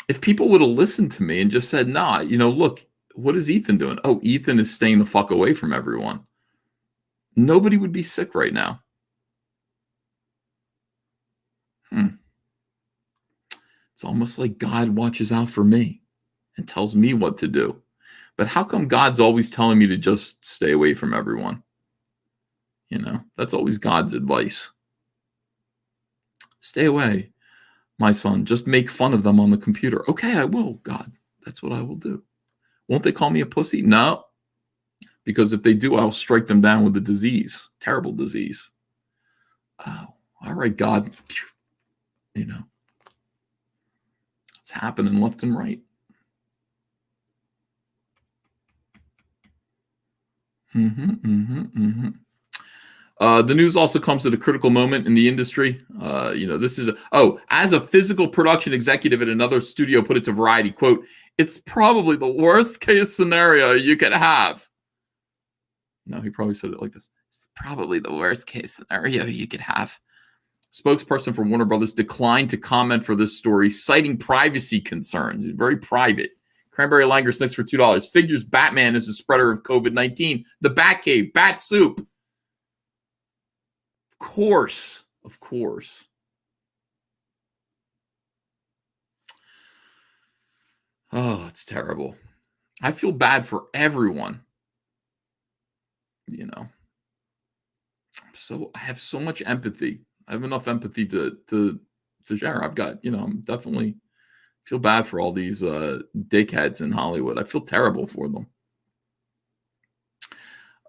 If people would have listened to me and just said, nah, look, what is Ethan doing? Oh, Ethan is staying the fuck away from everyone. Nobody would be sick right now. It's almost like God watches out for me and tells me what to do. But how come God's always telling me to just stay away from everyone? That's always God's advice. Stay away, my son. Just make fun of them on the computer. Okay, I will, God. That's what I will do. Won't they call me a pussy? No. Because if they do, I'll strike them down with a disease. Terrible disease. Oh, all right, God. It's happening left and right. The news also comes at a critical moment in the industry. This is as a physical production executive at another studio put it to Variety, quote, "It's probably the worst case scenario you could have." No, he probably said it like this. It's probably the worst case scenario you could have. Spokesperson for Warner Brothers declined to comment for this story, citing privacy concerns. It's very private. Cranberry Langer snicks for $2. Figures Batman is a spreader of COVID-19. The Batcave, Bat Soup. Of course. Oh, it's terrible. I feel bad for everyone. So I have so much empathy. I have enough empathy to share. I've got, I'm definitely feel bad for all these dickheads in Hollywood. I feel terrible for them.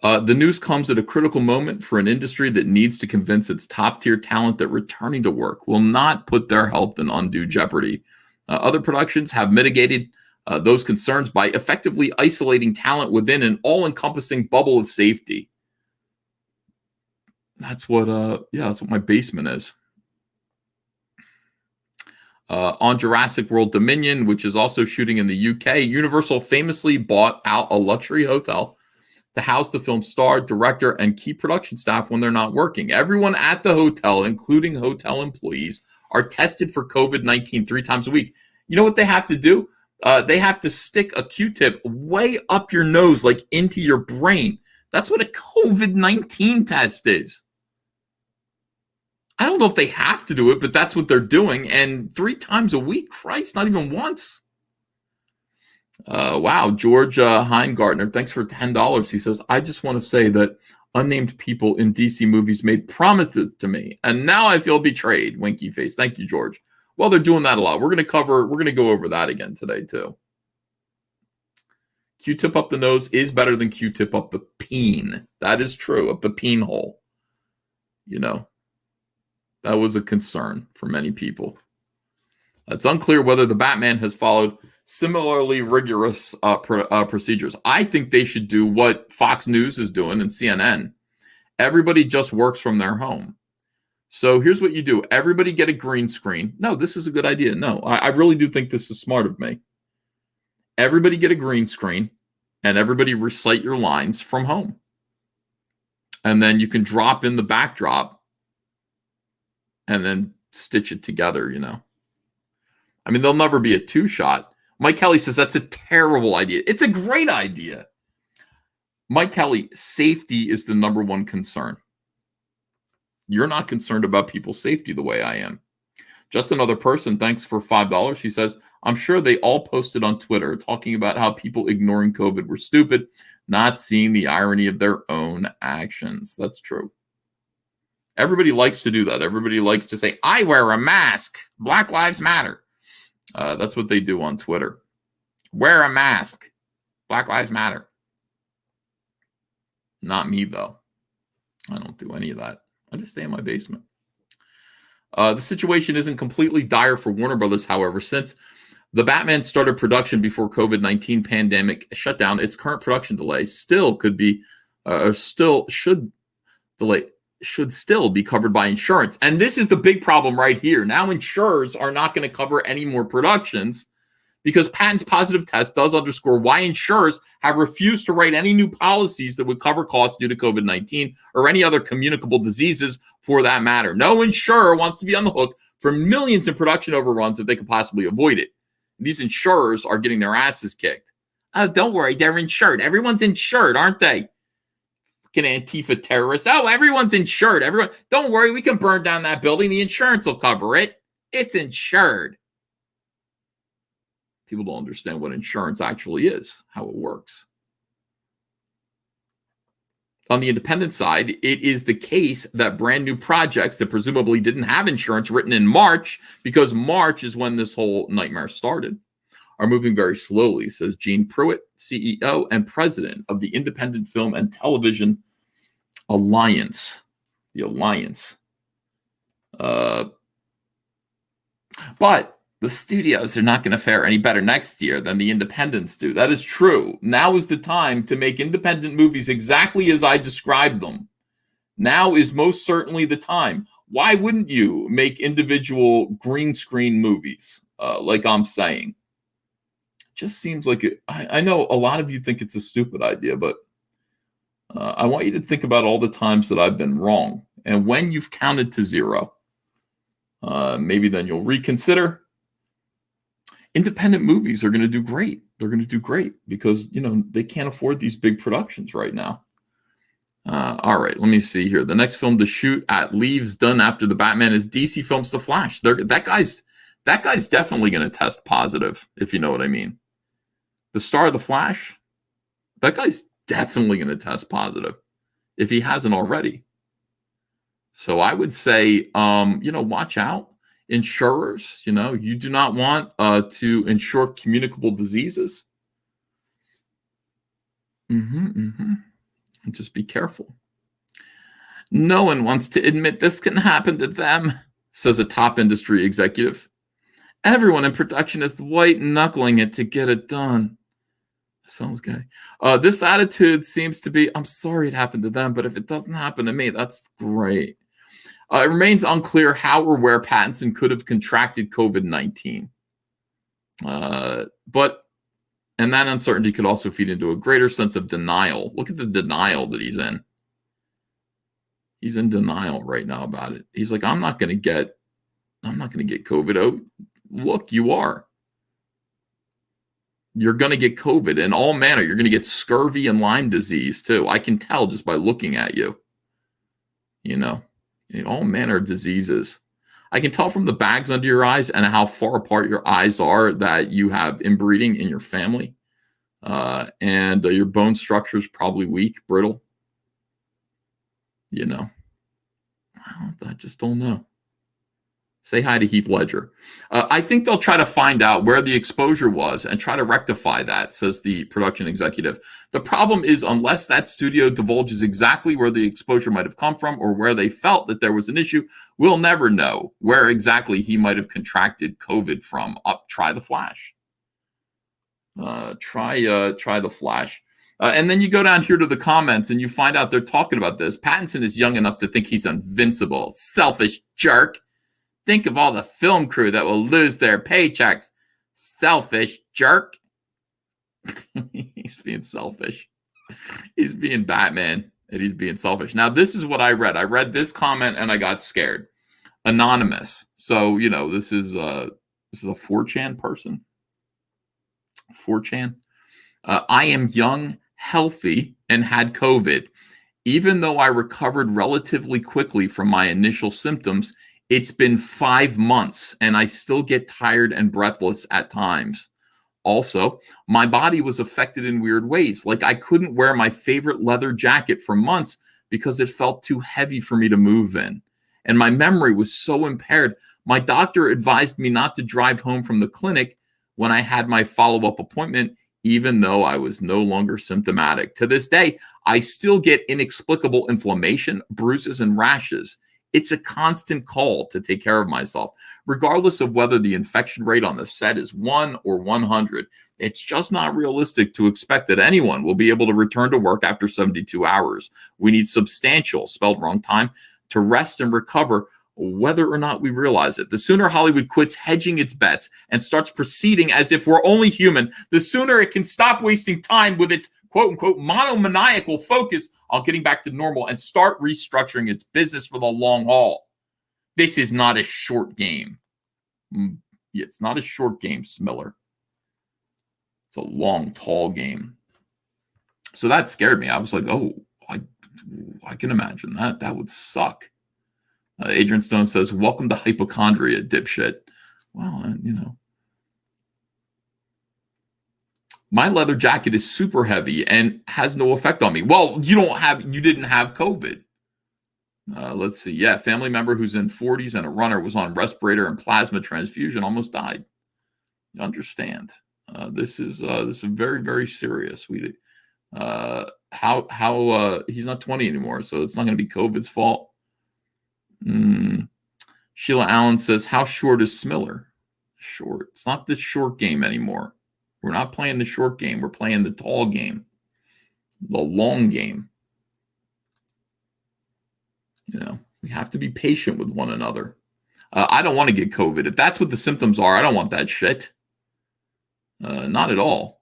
The news comes at a critical moment for an industry that needs to convince its top-tier talent that returning to work will not put their health in undue jeopardy. Other productions have mitigated those concerns by effectively isolating talent within an all-encompassing bubble of safety. That's what my basement is. On Jurassic World Dominion, which is also shooting in the UK, Universal famously bought out a luxury hotel to house the film's star, director, and key production staff when they're not working. Everyone at the hotel, including hotel employees, are tested for COVID-19 3 times a week. You know what they have to do? They have to stick a Q-tip way up your nose, like into your brain. That's what a COVID-19 test is. I don't know if they have to do it, but that's what they're doing. And 3 times a week, Christ, not even once. Wow, George Heingartner, thanks for $10. He says, I just want to say that unnamed people in DC movies made promises to me, and now I feel betrayed. Winky face. Thank you, George. Well, they're doing that a lot. We're going to go over that again today, too. Q-tip up the nose is better than Q-tip up the peen. That is true, up the peen hole. That was a concern for many people. It's unclear whether the Batman has followed similarly rigorous procedures. I think they should do what Fox News is doing and CNN. Everybody just works from their home. So here's what you do. Everybody get a green screen. No, this is a good idea. No, I really do think this is smart of me. Everybody get a green screen and everybody recite your lines from home. And then you can drop in the backdrop and then stitch it together, I mean, there'll never be a 2-shot. Mike Kelly says that's a terrible idea. It's a great idea. Mike Kelly, safety is the number one concern. You're not concerned about people's safety the way I am. Just another person, thanks for $5. He says, I'm sure they all posted on Twitter talking about how people ignoring COVID were stupid, not seeing the irony of their own actions. That's true. Everybody likes to do that. Everybody likes to say, I wear a mask. Black Lives Matter. That's what they do on Twitter. Wear a mask. Black Lives Matter. Not me, though. I don't do any of that. I just stay in my basement. The situation isn't completely dire for Warner Brothers, however, since the Batman started production before COVID-19 pandemic shutdown. Its current production delay still could be still should still be covered by insurance. And this is the big problem right here. Now insurers are not going to cover any more productions because patent's positive test does underscore why insurers have refused to write any new policies that would cover costs due to COVID-19 or any other communicable diseases for that matter. No insurer wants to be on the hook for millions in production overruns if they could possibly avoid it. These insurers are getting their asses kicked. Oh, don't worry, they're insured. Everyone's insured, aren't they? Fucking Antifa terrorists. Oh, everyone's insured. Everyone, don't worry, we can burn down that building. The insurance will cover it. It's insured. People don't understand what insurance actually is, how it works. On the independent side, it is the case that brand new projects that presumably didn't have insurance written in March, because March is when this whole nightmare started, are moving very slowly, says Gene Pruitt, CEO and president of the Independent Film and Television Alliance. The Alliance. But the studios are not going to fare any better next year than the independents do. That is true. Now is the time to make independent movies exactly as I described them. Now is most certainly the time. Why wouldn't you make individual green screen movies, like I'm saying? Just seems like it. I know a lot of you think it's a stupid idea, but I want you to think about all the times that I've been wrong. And when you've counted to zero, maybe then you'll reconsider. Independent movies are going to do great. They're going to do great because, you know, they can't afford these big productions right now. All right, let me see here. The next film to shoot at leaves done after the Batman is DC Films The Flash. That guy's definitely going to test positive, if you know what I mean. The star of The Flash, that guy's definitely going to test positive if he hasn't already. So I would say, watch out. Insurers, you do not want to insure communicable diseases. And just be careful. No one wants to admit this can happen to them, says a top industry executive. Everyone in production is white knuckling it to get it done. Sounds gay. This attitude seems to be, I'm sorry it happened to them, but if it doesn't happen to me, that's great. It remains unclear how or where Pattinson could have contracted COVID-19. And that uncertainty could also feed into a greater sense of denial. Look at the denial that he's in. He's in denial right now about it. He's like, I'm not going to get COVID. Oh, look, you are. You're going to get COVID in all manner. You're going to get scurvy and Lyme disease too. I can tell just by looking at you. In all manner of diseases. I can tell from the bags under your eyes and how far apart your eyes are that you have inbreeding in your family. And your bone structure is probably weak, brittle. I just don't know. Say hi to Heath Ledger. I think they'll try to find out where the exposure was and try to rectify that, says the production executive. The problem is, unless that studio divulges exactly where the exposure might have come from or where they felt that there was an issue, we'll never know where exactly he might have contracted COVID from. Try The Flash. Try The Flash. And then you go down here to the comments and you find out they're talking about this. Pattinson is young enough to think he's invincible. Selfish jerk. Think of all the film crew that will lose their paychecks. Selfish jerk. He's being selfish. He's being Batman, and he's being selfish. Now, this is what I read. I read this comment, and I got scared. Anonymous. So, this is a 4chan person. 4chan. I am young, healthy, and had COVID. Even though I recovered relatively quickly from my initial symptoms, it's been 5 months and I still get tired and breathless at times. Also, my body was affected in weird ways. Like I couldn't wear my favorite leather jacket for months because it felt too heavy for me to move in. And my memory was so impaired. My doctor advised me not to drive home from the clinic when I had my follow-up appointment, even though I was no longer symptomatic. To this day, I still get inexplicable inflammation, bruises, and rashes. It's a constant call to take care of myself, regardless of whether the infection rate on the set is 1 or 100. It's just not realistic to expect that anyone will be able to return to work after 72 hours. We need substantial, spelled wrong time, to rest and recover, whether or not we realize it. The sooner Hollywood quits hedging its bets and starts proceeding as if we're only human, the sooner it can stop wasting time with its quote-unquote monomaniacal focus on getting back to normal and start restructuring its business for the long haul. This is not a short game. It's not a short game, Smiller. It's a long, tall game. So that scared me. I was like, oh, I can imagine that. That would suck. Adrian Stone says, welcome to hypochondria, dipshit. Well, you know. My leather jacket is super heavy and has no effect on me. Well, you didn't have COVID. Let's see. Yeah, family member who's in 40s and a runner was on respirator and plasma transfusion, almost died. You understand. This is very, very serious. He's not 20 anymore, so it's not going to be COVID's fault. Sheila Allen says, how short is Smiller? Short. It's not the short game anymore. We're not playing the short game. We're playing the tall game, the long game. You know, we have to be patient with one another. I don't want to get COVID. If that's what the symptoms are, I don't want that shit. Not at all.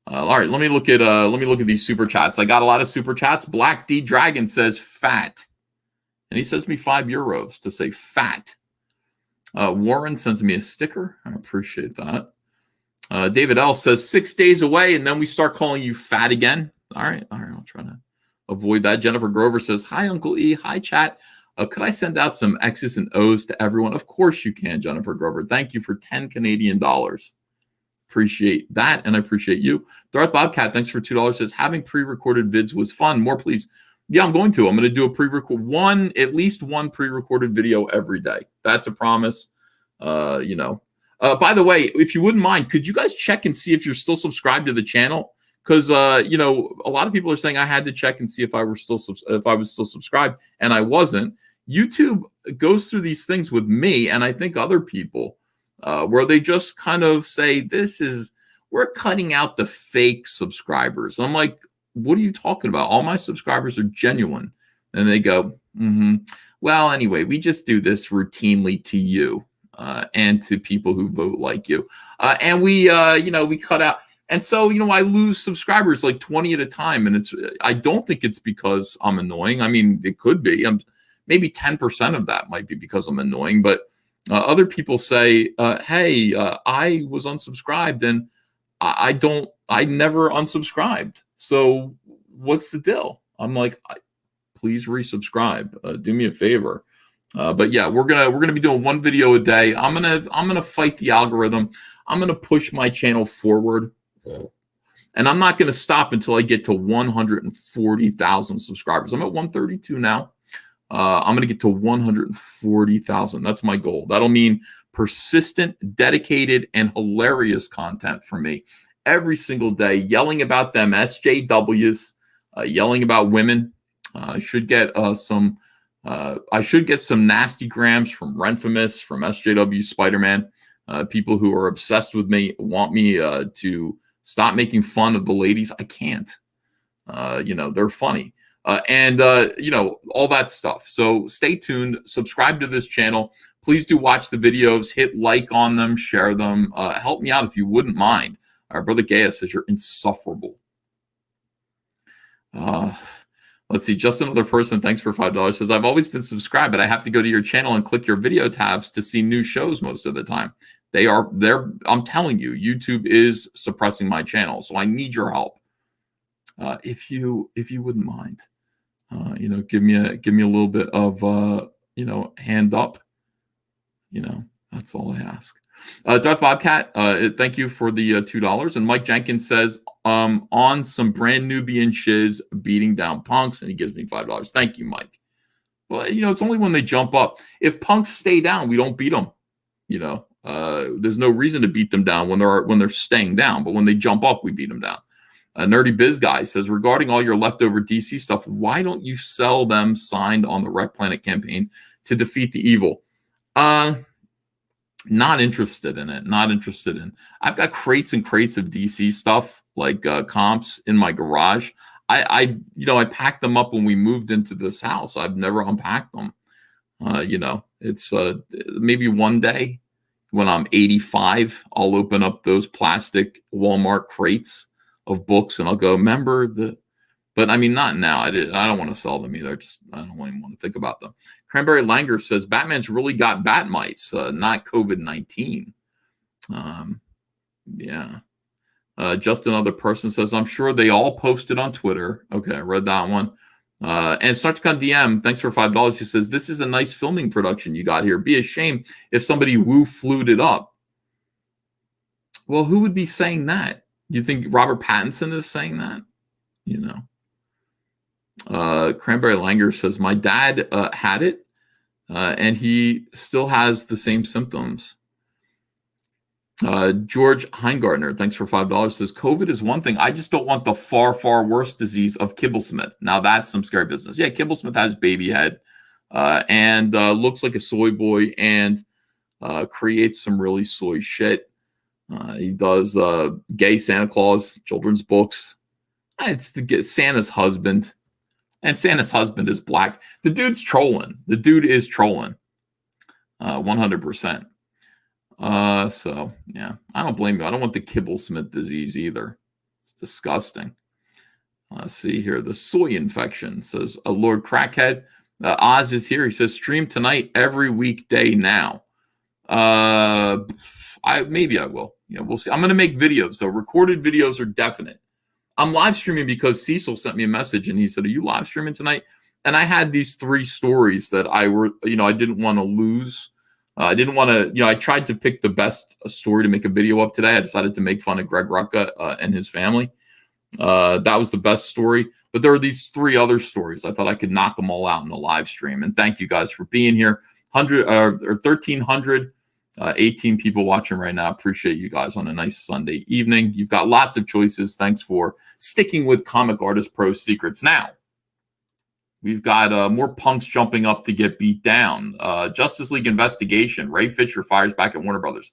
All right, let me look at these super chats. I got a lot of super chats. Black D Dragon says fat, and he sends me €5 to say fat. Warren sends me a sticker. I appreciate that. David L says 6 days away, and then we start calling you fat again. All right. I'll try to avoid that. Jennifer Grover says, hi, Uncle E. Hi, chat. Could I send out some X's and O's to everyone? Of course you can, Jennifer Grover. Thank you for 10 Canadian dollars. Appreciate that, and I appreciate you. Darth Bobcat, thanks for $2. Says, having pre-recorded vids was fun. More, please. Yeah, I'm going to do a pre-record at least one pre-recorded video every day. That's a promise. By the way, if you wouldn't mind, could you guys check and see if you're still subscribed to the channel? Because a lot of people are saying I had to check and see if I was still subscribed, and I wasn't. YouTube goes through these things with me, and I think other people, where they just kind of say, we're cutting out the fake subscribers. And I'm like, what are you talking about? All my subscribers are genuine. And they go, well, anyway, we just do this routinely to you. And to people who vote like you. And we cut out. And so, I lose subscribers like 20 at a time. And I don't think it's because I'm annoying. I mean, it could be. Maybe 10% of that might be because I'm annoying. But other people say, hey, I was unsubscribed and I never unsubscribed. So what's the deal? I'm like, please resubscribe. Do me a favor. But yeah, we're gonna be doing one video a day. I'm gonna fight the algorithm. I'm gonna push my channel forward, and I'm not gonna stop until I get to 140,000 subscribers. I'm at 132 now. I'm gonna get to 140,000. That's my goal. That'll mean persistent, dedicated, and hilarious content from me every single day, yelling about them SJWs, yelling about women. I should get some nasty grams from Renfamous, from SJW Spider-Man. People who are obsessed with me want me to stop making fun of the ladies. I can't. They're funny. All that stuff. So stay tuned. Subscribe to this channel. Please do watch the videos. Hit like on them. Share them. Help me out if you wouldn't mind. Our brother Gaius says you're insufferable. Let's see. Just another person. Thanks for $5. Says, I've always been subscribed, but I have to go to your channel and click your video tabs to see new shows most of the time. I'm telling you, YouTube is suppressing my channel. So I need your help. If you wouldn't mind, give me a little bit of, hand up, that's all I ask. Darth Bobcat, thank you for the $2. And Mike Jenkins says, on some brand Nubian shiz beating down punks, and he gives me $5. Thank you, Mike. Well, it's only when they jump up. If punks stay down, we don't beat them. There's no reason to beat them down when they're staying down, but when they jump up, we beat them down. Nerdy Biz Guy says, regarding all your leftover DC stuff, why don't you sell them signed on the Rec Planet campaign to defeat the evil. Not interested in it. Not interested in. I've got crates and crates of DC stuff, like comps in my garage. I packed them up when we moved into this house. I've never unpacked them. It's maybe one day when I'm 85, I'll open up those plastic Walmart crates of books and I'll go, remember the. But I mean, not now. I don't want to sell them either. I don't even want to think about them. Cranberry Langer says Batman's really got bat mites, not COVID-19. Yeah. Just another person says, I'm sure they all posted on Twitter. Okay, I read that one. And Sarchkan DM, thanks for $5. He says, this is a nice filming production you got here. Be a shame if somebody woo-flued it up. Well, who would be saying that? You think Robert Pattinson is saying that? Cranberry Langer says, my dad had it, and he still has the same symptoms. George Heingartner, thanks for $5, says, COVID is one thing. I just don't want the far, far worse disease of Kibblesmith. Now, that's some scary business. Yeah, Kibblesmith has baby head and looks like a soy boy and creates some really soy shit. He does gay Santa Claus, children's books. It's Santa's husband. And Santa's husband is black. The dude's trolling. The dude is trolling. 100%. So, yeah, I don't blame you. I don't want the Kibblesmith disease either. It's disgusting. Let's see here. The soy infection says, Lord Crackhead. Oz is here. He says, stream tonight every weekday now. Maybe I will. We'll see. I'm going to make videos. So recorded videos are definite. I'm live streaming because Cecil sent me a message and he said, are you live streaming tonight? And I had these 3 stories that I didn't want to lose. I didn't want to, I tried to pick the best story to make a video of today. I decided to make fun of Greg Rucka and his family. That was the best story. But there are these 3 other stories. I thought I could knock them all out in a live stream. And thank you guys for being here. 1,300. 18 people watching right now. Appreciate you guys on a nice Sunday evening. You've got lots of choices. Thanks for sticking with Comic Artist Pro Secrets. Now, we've got more punks jumping up to get beat down. Justice League investigation. Ray Fisher fires back at Warner Brothers.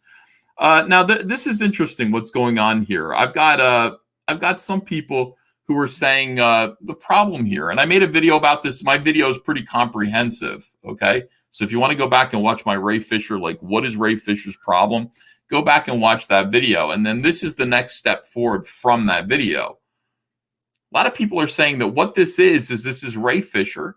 Now, this is interesting what's going on here. I've got some people who are saying the problem here, and I made a video about this. My video is pretty comprehensive, okay? So if you want to go back and watch my Ray Fisher, like what is Ray Fisher's problem, go back and watch that video. And then this is the next step forward from that video. A lot of people are saying that what this is Ray Fisher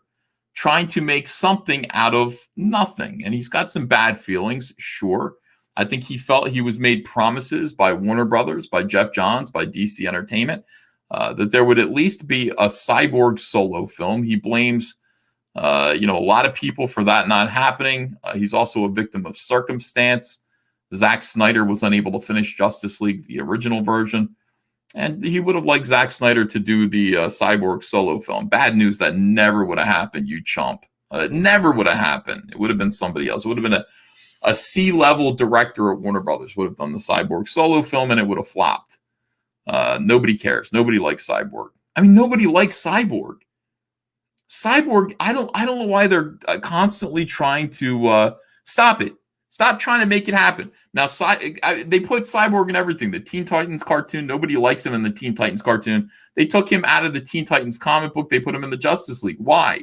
trying to make something out of nothing. And he's got some bad feelings, sure. I think he felt he was made promises by Warner Brothers, by Jeff Johns, by DC Entertainment, that there would at least be a Cyborg solo film. He blames a lot of people for that not happening. He's also a victim of circumstance. Zack Snyder was unable to finish Justice League, the original version. And he would have liked Zack Snyder to do the Cyborg solo film. Bad news, that never would have happened, you chump. It never would have happened. It would have been somebody else. It would have been a C-level director at Warner Brothers would have done the Cyborg solo film, and it would have flopped. Nobody cares. Nobody likes Cyborg. I mean, nobody likes Cyborg. Cyborg, I don't know why they're constantly trying to stop it. Stop trying to make it happen. Now, they put Cyborg in everything. The Teen Titans cartoon, nobody likes him in the Teen Titans cartoon. They took him out of the Teen Titans comic book. They put him in the Justice League. Why?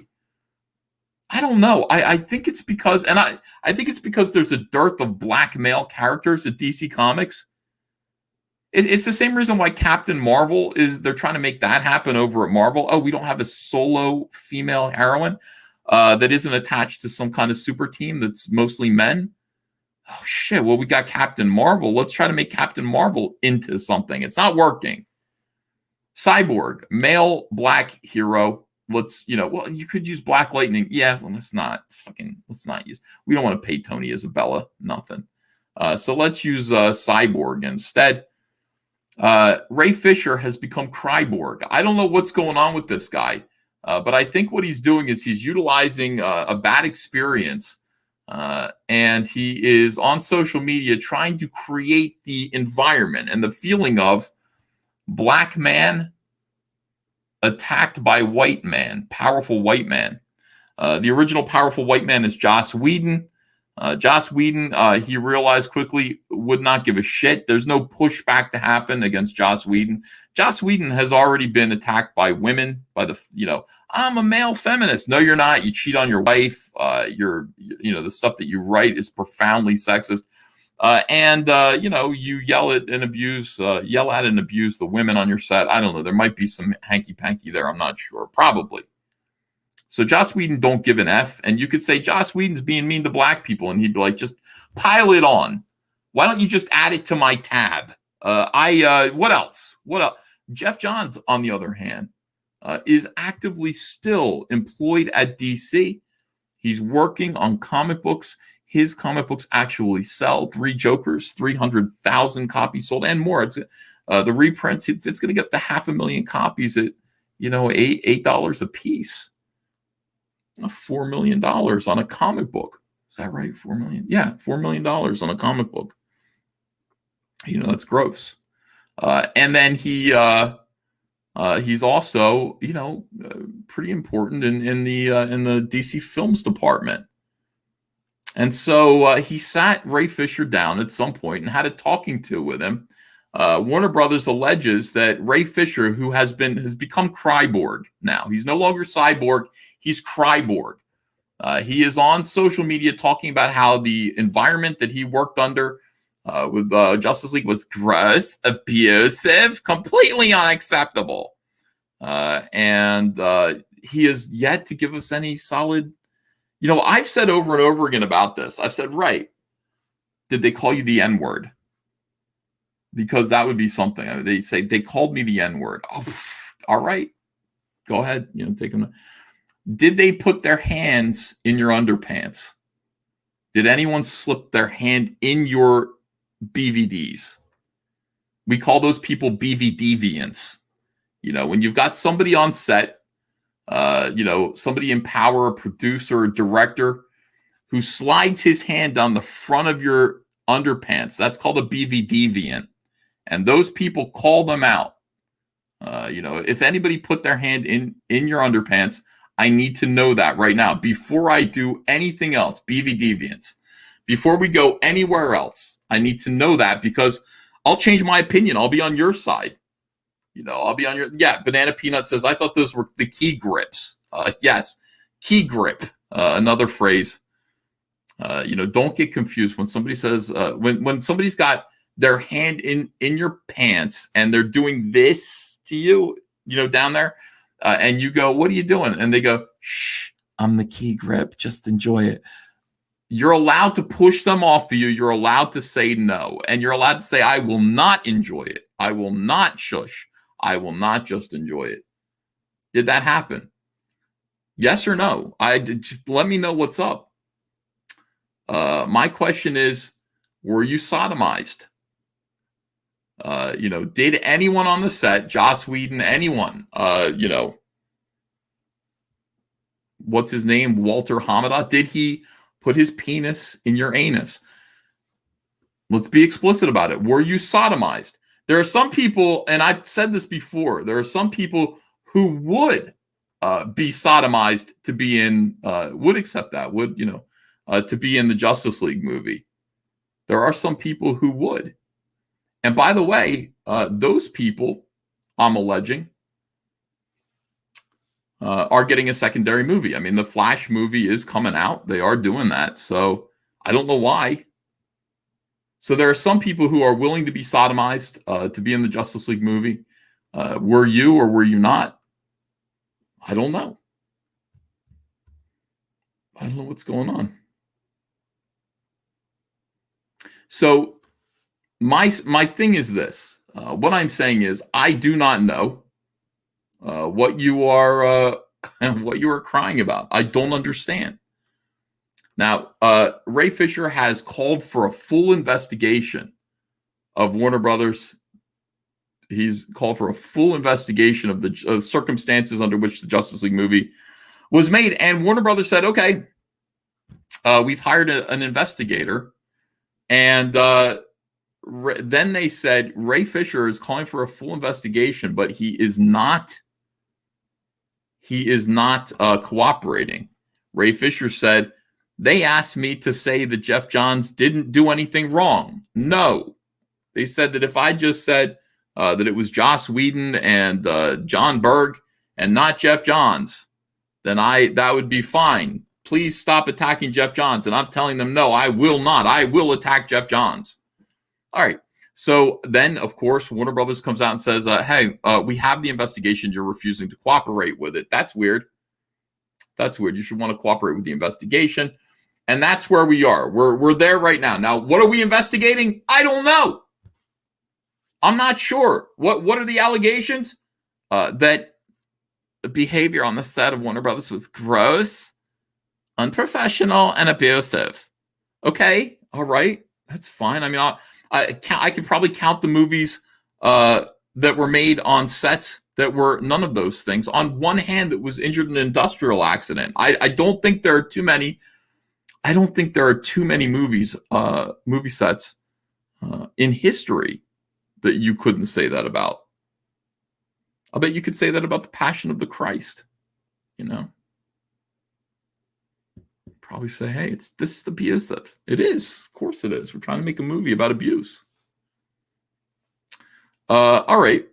I don't know. I think it's because, and I think it's because there's a dearth of black male characters at DC Comics. It's the same reason why Captain Marvel they're trying to make that happen over at Marvel. Oh, we don't have a solo female heroine that isn't attached to some kind of super team that's mostly men. Oh, shit. Well, we got Captain Marvel. Let's try to make Captain Marvel into something. It's not working. Cyborg, male black hero. Let's, you could use Black Lightning. Yeah, well, let's not use. We don't want to pay Tony Isabella. Nothing. So let's use Cyborg instead. Ray Fisher has become Cryborg. I don't know what's going on with this guy, but I think what he's doing is he's utilizing a bad experience, and he is on social media trying to create the environment and the feeling of black man attacked by white man, powerful white man. The original powerful white man is Joss Whedon. Joss Whedon, he realized quickly, would not give a shit. There's no pushback to happen against Joss Whedon. Joss Whedon has already been attacked by women, by the, I'm a male feminist. No, you're not. You cheat on your wife. The stuff that you write is profoundly sexist. You yell at and abuse the women on your set. I don't know. There might be some hanky-panky there. I'm not sure. Probably. So Joss Whedon don't give an F. And you could say Joss Whedon's being mean to black people. And he'd be like, just pile it on. Why don't you just add it to my tab? What else? Jeff Johns, on the other hand, is actively still employed at DC. He's working on comic books. His comic books actually sell. 3 Jokers, 300,000 copies sold, and more. It's the reprints. It's going to get up to 500,000 copies at $8 a piece. $4 million on a comic book. Is that right? 4 million? Yeah, $4 million on a comic book. That's gross. And then he's also, pretty important in the DC Films department. And so he sat Ray Fisher down at some point and had a talking to with him. Warner Brothers alleges that Ray Fisher, who has become Cryborg now, he's no longer Cyborg, he's Cryborg. He is on social media talking about how the environment that he worked under with Justice League was gross, abusive, completely unacceptable. And he has yet to give us any solid. I've said over and over again about this. I've said, right, did they call you the N-word? Because that would be something. They say, they called me the N-word. Oh, all right. Go ahead. Take them. Did they put their hands in your underpants? Did anyone slip their hand in your BVDs? We call those people BV deviants. When you've got somebody on set, somebody in power, a producer, a director, who slides his hand down the front of your underpants, that's called a BV deviant. And those people call them out. If anybody put their hand in your underpants, I need to know that right now before I do anything else. BV deviants. Before we go anywhere else, I need to know that, because I'll change my opinion. I'll be on your side. I'll be on your. Yeah, Banana Peanut says, I thought those were the key grips. Yes, key grip. Another phrase. Don't get confused when somebody says, when somebody's got their hand in your pants and they're doing this to you, down there, and you go, what are you doing? And they go, shh, I'm the key grip. Just enjoy it. You're allowed to push them off of you. You're allowed to say no. And you're allowed to say, I will not enjoy it. I will not shush. I will not just enjoy it. Did that happen? Yes or no? Just let me know what's up. My question is, were you sodomized? Did anyone on the set, Joss Whedon, anyone, what's his name? Walter Hamada, did he put his penis in your anus? Let's be explicit about it. Were you sodomized? There are some people, and I've said this before, there are some people who would be sodomized to be in, would accept that, to be in the Justice League movie. There are some people who would. And by the way, those people, I'm alleging, are getting a secondary movie. I mean, the Flash movie is coming out. They are doing that. So I don't know why. So there are some people who are willing to be sodomized to be in the Justice League movie. Were you or were you not? I don't know. I don't know what's going on. So my thing is this. What I'm saying is, I do not know what you are crying about. I don't understand. Now, Ray Fisher has called for a full investigation of Warner Brothers. He's called for a full investigation of the circumstances under which the Justice League movie was made. And Warner Brothers said, okay, we've hired an investigator. And then they said, Ray Fisher is calling for a full investigation, but he is not cooperating. Ray Fisher said, they asked me to say that Jeff Johns didn't do anything wrong. No. They said that if I just said that it was Joss Whedon and John Berg and not Jeff Johns, then that would be fine. Please stop attacking Jeff Johns. And I'm telling them, no, I will not. I will attack Jeff Johns. All right. So then, of course, Warner Brothers comes out and says, hey, we have the investigation. You're refusing to cooperate with it. That's weird. That's weird. You should want to cooperate with the investigation. And that's where we are. We're there right now. Now, what are we investigating? I don't know. I'm not sure. What are the allegations? That the behavior on the set of Warner Brothers was gross, unprofessional, and abusive. Okay. All right. That's fine. I mean, I could probably count the movies that were made on sets that were none of those things. On one hand, that was injured in an industrial accident. I don't think there are too many. I don't think there are too many movie sets in history that you couldn't say that about. I'll bet you could say that about the Passion of the Christ. You know, probably say, hey, this is abusive. It is, of course it is. We're trying to make a movie about abuse. All right.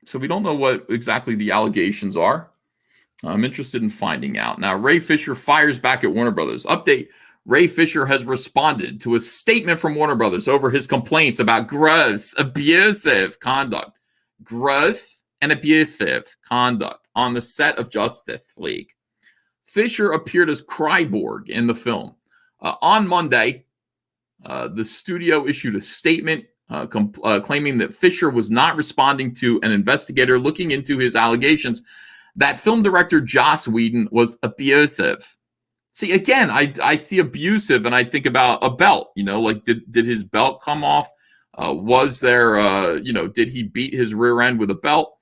So we don't know what exactly the allegations are. I'm interested in finding out. Now, Ray Fisher fires back at Warner Brothers. Update. Ray Fisher has responded to a statement from Warner Brothers over his complaints about gross, abusive conduct. Gross and abusive conduct on the set of Justice League. Fisher appeared as Cyborg in the film. On Monday, the studio issued a statement claiming that Fisher was not responding to an investigator looking into his allegations that film director Joss Whedon was abusive. See, again, I see abusive and I think about a belt. You know, like did his belt come off? Was there, did he beat his rear end with a belt?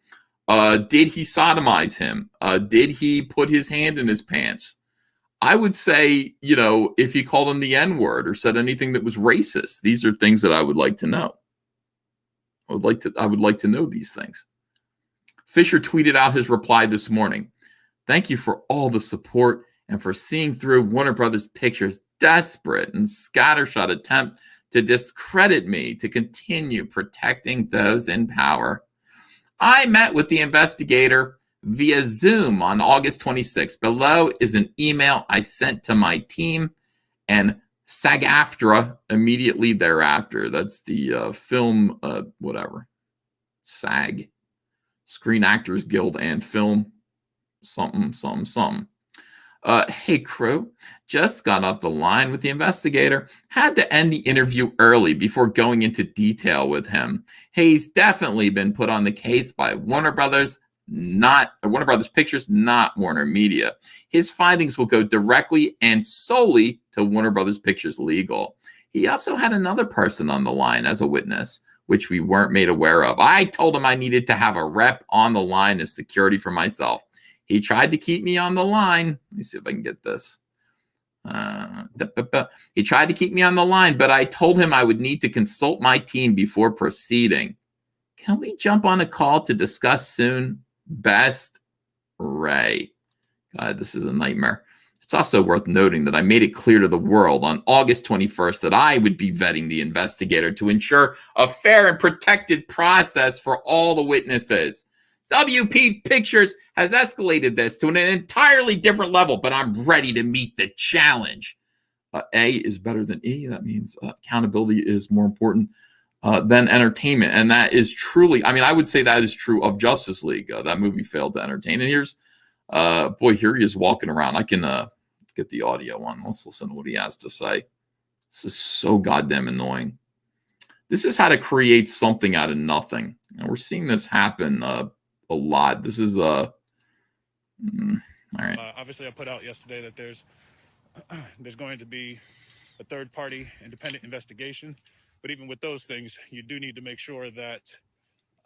Did he sodomize him? Did he put his hand in his pants? I would say, if he called him the N-word or said anything that was racist, these are things that I would like to know. I would like to know these things. Fisher tweeted out his reply this morning. Thank you for all the support and for seeing through Warner Brothers Pictures' desperate and scattershot attempt to discredit me to continue protecting those in power. I met with the investigator via Zoom on August 26th. Below is an email I sent to my team and SAG-AFTRA immediately thereafter. That's the film, SAG, Screen Actors Guild and Film, something. Hey, crew, just got off the line with the investigator. Had to end the interview early before going into detail with him. He's definitely been put on the case by Warner Brothers, not Warner Brothers Pictures, not Warner Media. His findings will go directly and solely to Warner Brothers Pictures Legal. He also had another person on the line as a witness, which we weren't made aware of. I told him I needed to have a rep on the line as security for myself. He tried to keep me on the line. Let me see if I can get this. He tried to keep me on the line, but I told him I would need to consult my team before proceeding. Can we jump on a call to discuss soon? Best, Ray. God, this is a nightmare. It's also worth noting that I made it clear to the world on August 21st that I would be vetting the investigator to ensure a fair and protected process for all the witnesses. WP Pictures has escalated this to an entirely different level, but I'm ready to meet the challenge. A is better than E. That means accountability is more important than entertainment. And that is truly, I would say that is true of Justice League. That movie failed to entertain. And here's, here he is walking around. I can get the audio on. Let's listen to what he has to say. This is so goddamn annoying. This is how to create something out of nothing. And we're seeing this happen a lot. This is all right. Obviously, I put out yesterday that there's going to be a third-party independent investigation, but even with those things, you do need to make sure that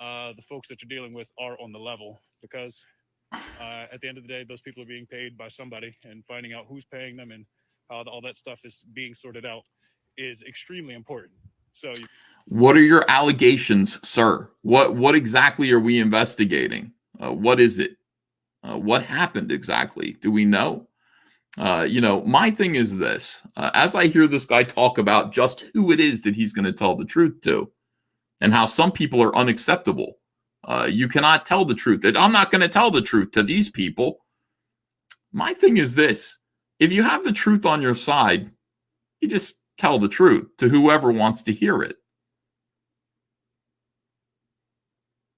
the folks that you're dealing with are on the level, because at the end of the day, those people are being paid by somebody, and finding out who's paying them and how all that stuff is being sorted out is extremely important. So what are your allegations, sir? What exactly are we investigating? What is it? What happened exactly? Do we know? My thing is this. As I hear this guy talk about just who it is that he's going to tell the truth to and how some people are unacceptable, you cannot tell the truth. I'm not going to tell the truth to these people. My thing is this. If you have the truth on your side, you just tell the truth to whoever wants to hear it.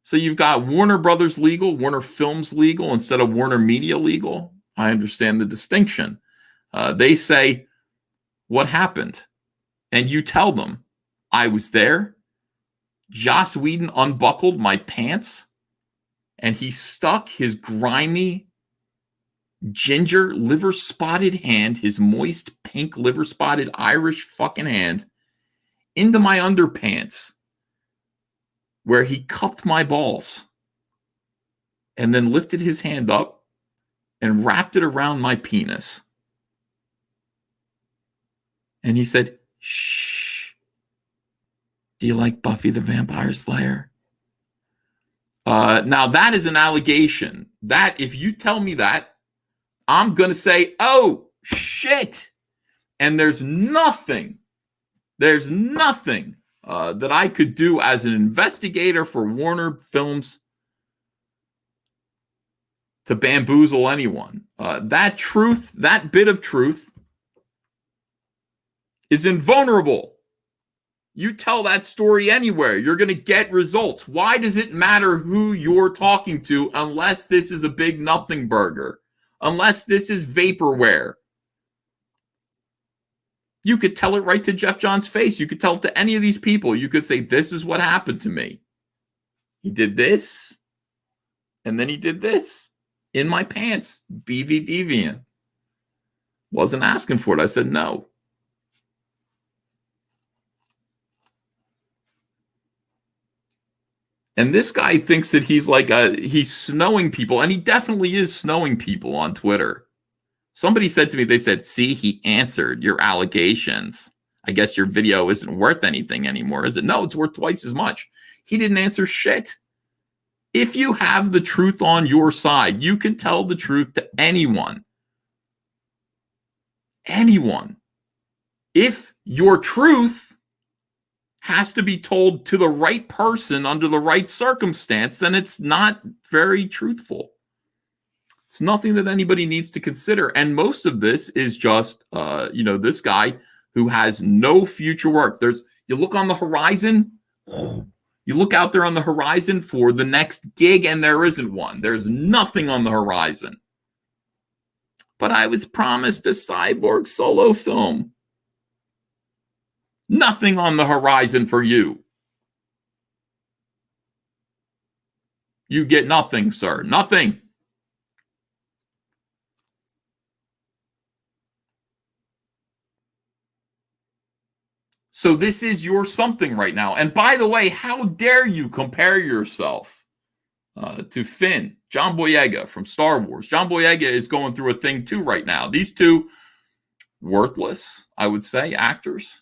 So you've got Warner Brothers legal, Warner Films legal instead of Warner Media legal. I understand the distinction. They say, what happened? And you tell them, I was there. Joss Whedon unbuckled my pants and he stuck his grimy, ginger, liver-spotted hand, his moist, pink, liver-spotted Irish fucking hand, into my underpants, where he cupped my balls and then lifted his hand up and wrapped it around my penis. And he said, shh, do you like Buffy the Vampire Slayer? Now, that is an allegation. That, if you tell me that, I'm going to say, oh, shit. And there's nothing that I could do as an investigator for Warner Films to bamboozle anyone. That truth, that bit of truth, is invulnerable. You tell that story anywhere, you're going to get results. Why does it matter who you're talking to unless this is a big nothing burger? Unless this is vaporware? You could tell it right to Jeff John's face. You could tell it to any of these people. You could say, this is what happened to me. He did this, and then he did this. In my pants, BV Deviant. Wasn't asking for it. I said no. And this guy thinks that he's like he's snowing people, and he definitely is snowing people on Twitter. Somebody said to me, they said, see, he answered your allegations. I guess your video isn't worth anything anymore, is it? No, it's worth twice as much. He didn't answer shit. If you have the truth on your side, you can tell the truth to anyone. Anyone. If your truth has to be told to the right person under the right circumstance, then it's not very truthful. It's nothing that anybody needs to consider. And most of this is just, this guy who has no future work. You look on the horizon, you look out there on the horizon for the next gig, and there isn't one. There's nothing on the horizon. But I was promised a Cyborg solo film. Nothing on the horizon for you. You get nothing, sir. Nothing. So this is your something right now. And by the way, how dare you compare yourself to Finn, John Boyega from Star Wars. John Boyega is going through a thing too right now. These two worthless, I would say, actors.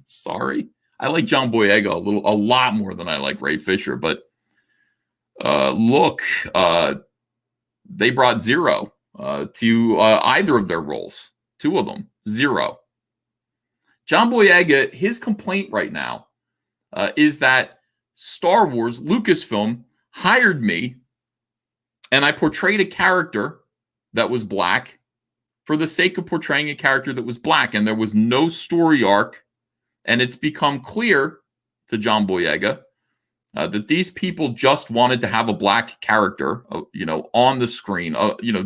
Sorry. I like John Boyega a lot more than I like Ray Fisher, but they brought zero to either of their roles. Two of them, zero. John Boyega, his complaint right now is that Star Wars, Lucasfilm, hired me and I portrayed a character that was black for the sake of portraying a character that was black, and there was no story arc. And it's become clear to John Boyega that these people just wanted to have a black character, on the screen,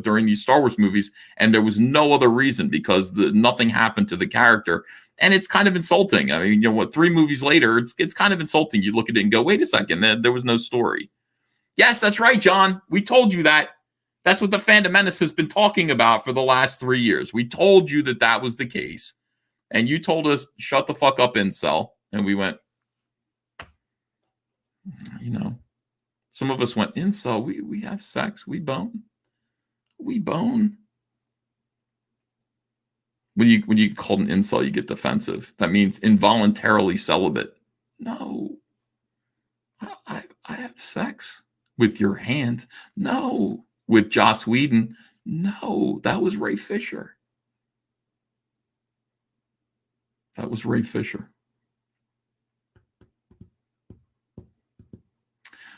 during these Star Wars movies, and there was no other reason because nothing happened to the character. And it's kind of insulting. I mean, 3 movies later, it's kind of insulting. You look at it and go, wait a second, there was no story. Yes, that's right, John. We told you that. That's what the Fandom Menace has been talking about for the last 3 years. We told you that was the case. And you told us, shut the fuck up, incel. And we went, some of us went, incel, we have sex, we bone. We bone. When you call an incel, you get defensive. That means involuntarily celibate. No. I have sex. With your hand? No. With Joss Whedon? No, that was Ray Fisher. That was Ray Fisher.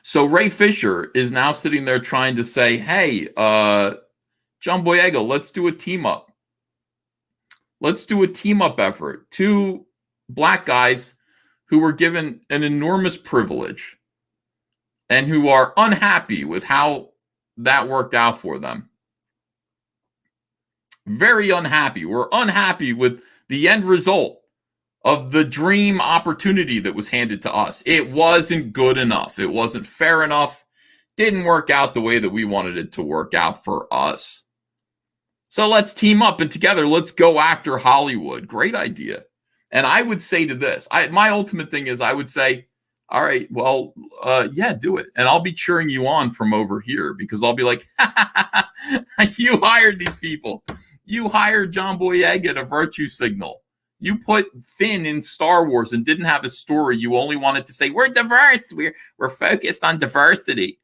So Ray Fisher is now sitting there trying to say, hey, John Boyega, let's do a team up. Let's do a team up effort. Two black guys who were given an enormous privilege and who are unhappy with how that worked out for them. Very unhappy. We're unhappy with the end result of the dream opportunity that was handed to us. It wasn't good enough. It wasn't fair enough. Didn't work out the way that we wanted it to work out for us. So let's team up and together, let's go after Hollywood. Great idea. And I would say to this, my ultimate thing is I would say, all right, well, yeah, do it. And I'll be cheering you on from over here because I'll be like, you hired these people. You hired John Boyega to virtue signal. You put Finn in Star Wars and didn't have a story. You only wanted to say, we're diverse. We're focused on diversity.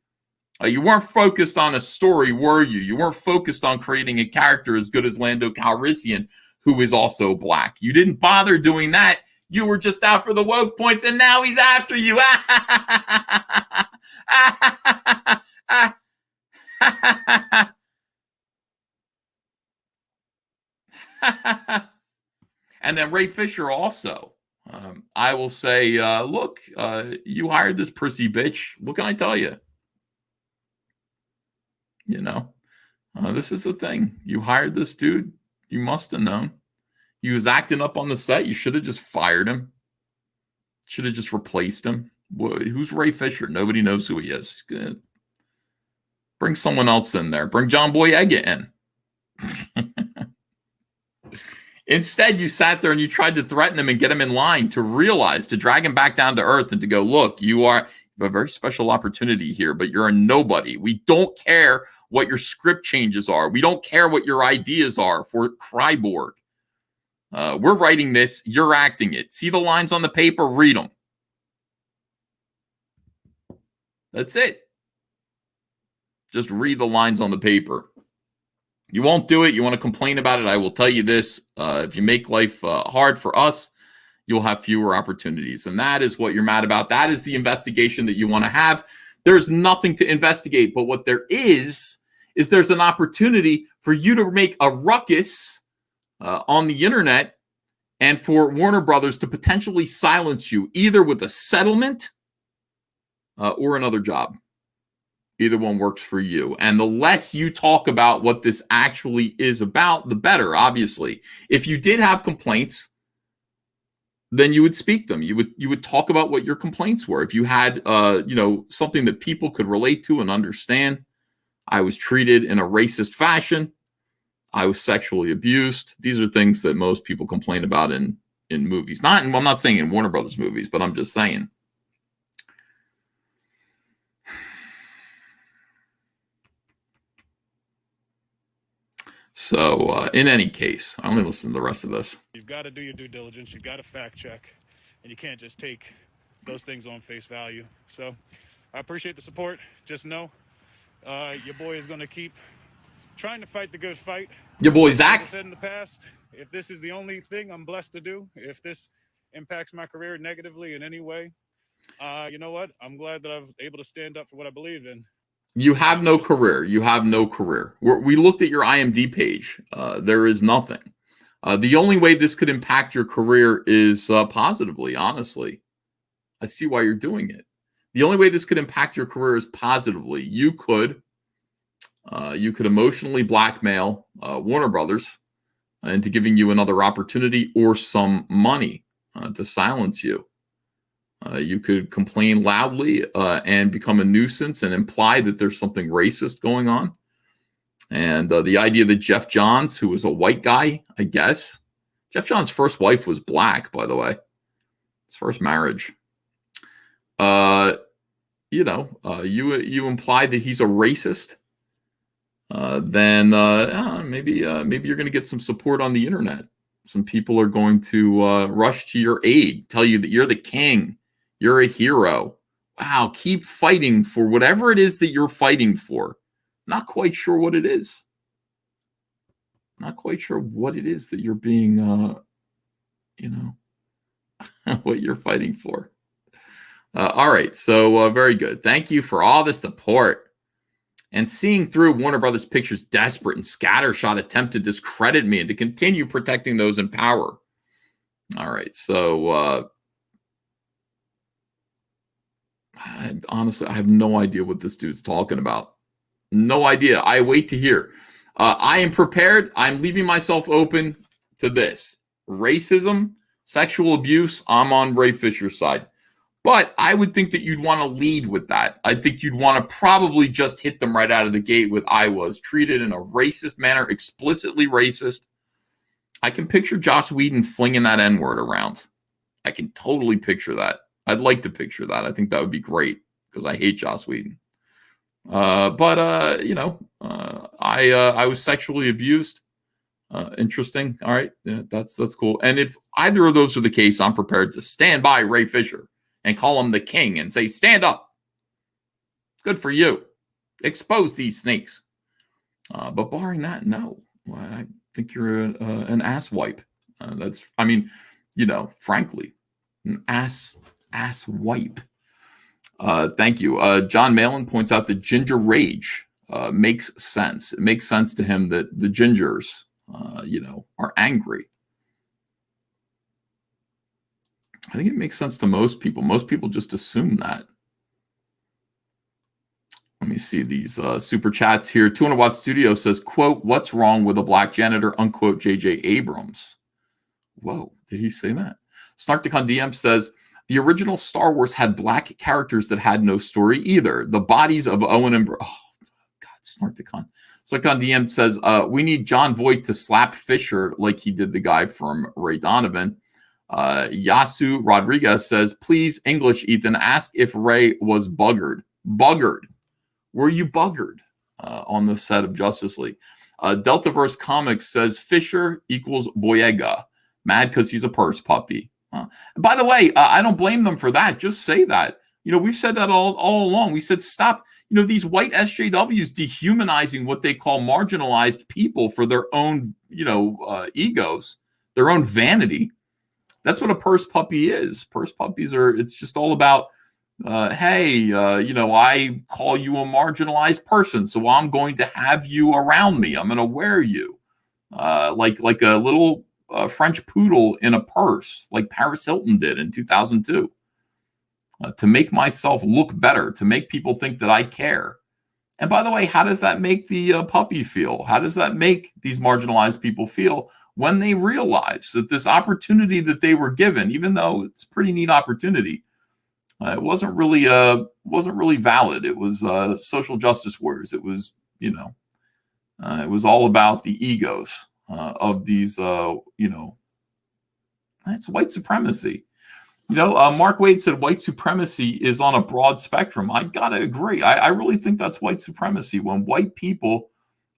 You weren't focused on a story, were you? You weren't focused on creating a character as good as Lando Calrissian, who is also black. You didn't bother doing that. You were just out for the woke points, and now he's after you. And then Ray Fisher also. I will say, look, you hired this prissy bitch. What can I tell you? You know, this is the thing. You hired this dude. You must have known. He was acting up on the set. You should have just fired him. Should have just replaced him. Who's Ray Fisher? Nobody knows who he is. Good. Bring someone else in there. Bring John Boyega in. Instead, you sat there and you tried to threaten him and get him in line to realize, to drag him back down to earth and to go, look, you have a very special opportunity here, but you're a nobody. We don't care what your script changes are. We don't care what your ideas are for Kryborg. We're writing this. You're acting it. See the lines on the paper? Read them. That's it. Just read the lines on the paper. You won't do it. You want to complain about it. I will tell you this. If you make life hard for us, you'll have fewer opportunities. And that is what you're mad about. That is the investigation that you want to have. There's nothing to investigate. But what there is there's an opportunity for you to make a ruckus on the internet and for Warner Brothers to potentially silence you, either with a settlement or another job. Either one works for you. And the less you talk about what this actually is about, the better, obviously. If you did have complaints, then you would speak them. You would talk about what your complaints were. If you had something that people could relate to and understand. I was treated in a racist fashion. I was sexually abused. These are things that most people complain about in movies. I'm not saying in Warner Brothers movies, but I'm just saying. So in any case, I'm going to listen to the rest of this. You've got to do your due diligence. You've got to fact check, and you can't just take those things on face value. So I appreciate the support. Just know your boy is going to keep trying to fight the good fight. Your boy Zach. As I said in the past, if this is the only thing I'm blessed to do, if this impacts my career negatively in any way, you know what? I'm glad that I'm able to stand up for what I believe in. You have no career. You have no career. We looked at your IMDb page. There is nothing. The only way this could impact your career is positively, honestly. I see why you're doing it. The only way this could impact your career is positively. You could emotionally blackmail Warner Brothers into giving you another opportunity or some money to silence you. You could complain loudly and become a nuisance and imply that there's something racist going on. And the idea that Jeff Johns, who was a white guy, I guess. Jeff Johns' first wife was black, by the way. His first marriage. You imply that he's a racist. Then maybe you're going to get some support on the internet. Some people are going to rush to your aid, tell you that you're the king. You're a hero. wow, keep fighting for whatever it is that you're fighting for. Not quite sure what it is. Not quite sure what it is that you're being, what you're fighting for. All right, so very good. Thank you for all the support. And seeing through Warner Brothers Pictures' desperate and scattershot attempt to discredit me and to continue protecting those in power. All right, so honestly, I have no idea what this dude's talking about. No idea. I wait to hear. I am prepared. I'm leaving myself open to this. Racism, sexual abuse, I'm on Ray Fisher's side. But I would think that you'd want to lead with that. I think you'd want to probably just hit them right out of the gate with I was treated in a racist manner, explicitly racist. I can picture Joss Whedon flinging that N-word around. I can totally picture that. I'd like to picture that. I think that would be great because I hate Joss Whedon. I was sexually abused. Interesting. All right. Yeah, that's cool. And if either of those are the case, I'm prepared to stand by Ray Fisher and call him the king and say, stand up. Good for you. Expose these snakes. But barring that, no. Well, I think you're an ass wipe. Frankly, an ass wipe. Thank you. John Malin points out that ginger rage makes sense. It makes sense to him that the gingers, are angry. I think it makes sense to most people. Most people just assume that. Let me see these super chats here. 200 Watt Studio says, quote, what's wrong with a black janitor, unquote, J.J. Abrams. Whoa, did he say that? Snarkticon DM says, the original Star Wars had black characters that had no story either. The bodies of Owen and... Oh, God, Snarkticon. Snarkticon DM says, we need John Voight to slap Fisher like he did the guy from Ray Donovan. Yasu Rodriguez says, please, English, Ethan, ask if Ray was buggered. Buggered. Were you buggered on the set of Justice League? Deltaverse Comics says, Fisher equals Boyega. Mad because he's a purse puppy. By the way, I don't blame them for that. Just say that. We've said that all along. We said stop, these white SJWs dehumanizing what they call marginalized people for their own, egos, their own vanity. That's what a purse puppy is. Purse puppies it's just all about, hey, I call you a marginalized person, so I'm going to have you around me. I'm going to wear you like a little French poodle in a purse, like Paris Hilton did in 2002. To make myself look better, to make people think that I care. And by the way, how does that make the puppy feel? How does that make these marginalized people feel when they realize that this opportunity that they were given, even though it's a pretty neat opportunity, it wasn't really valid. It was social justice warriors. It was, it was all about the egos of these, it's white supremacy. Mark Wade said white supremacy is on a broad spectrum. I gotta agree. I really think that's white supremacy when white people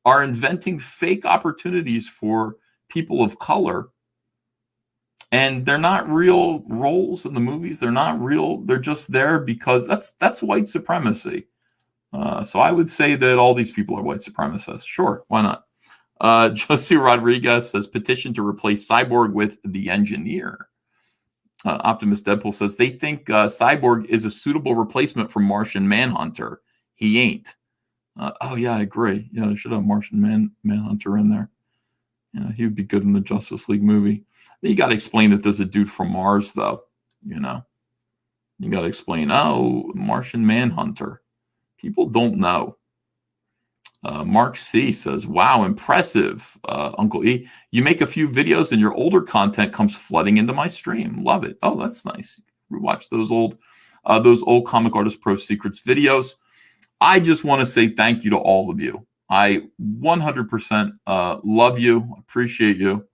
are inventing fake opportunities for people of color, and they're not real roles in the movies. They're not real. They're just there because that's white supremacy. So I would say that all these people are white supremacists. Sure, why not? Josie Rodriguez says petition to replace Cyborg with the Engineer. Optimus Deadpool says they think Cyborg is a suitable replacement for Martian Manhunter. He ain't. Oh yeah, I agree. Yeah, they should have Martian Manhunter in there. Yeah, he would be good in the Justice League movie. You got to explain that there's a dude from Mars, though. You got to explain. Oh, Martian Manhunter. People don't know. Mark C says, wow, impressive, Uncle E. You make a few videos and your older content comes flooding into my stream. Love it. Oh, that's nice. Rewatch those old Comic Artist Pro Secrets videos. I just want to say thank you to all of you. I 100% love you, appreciate you.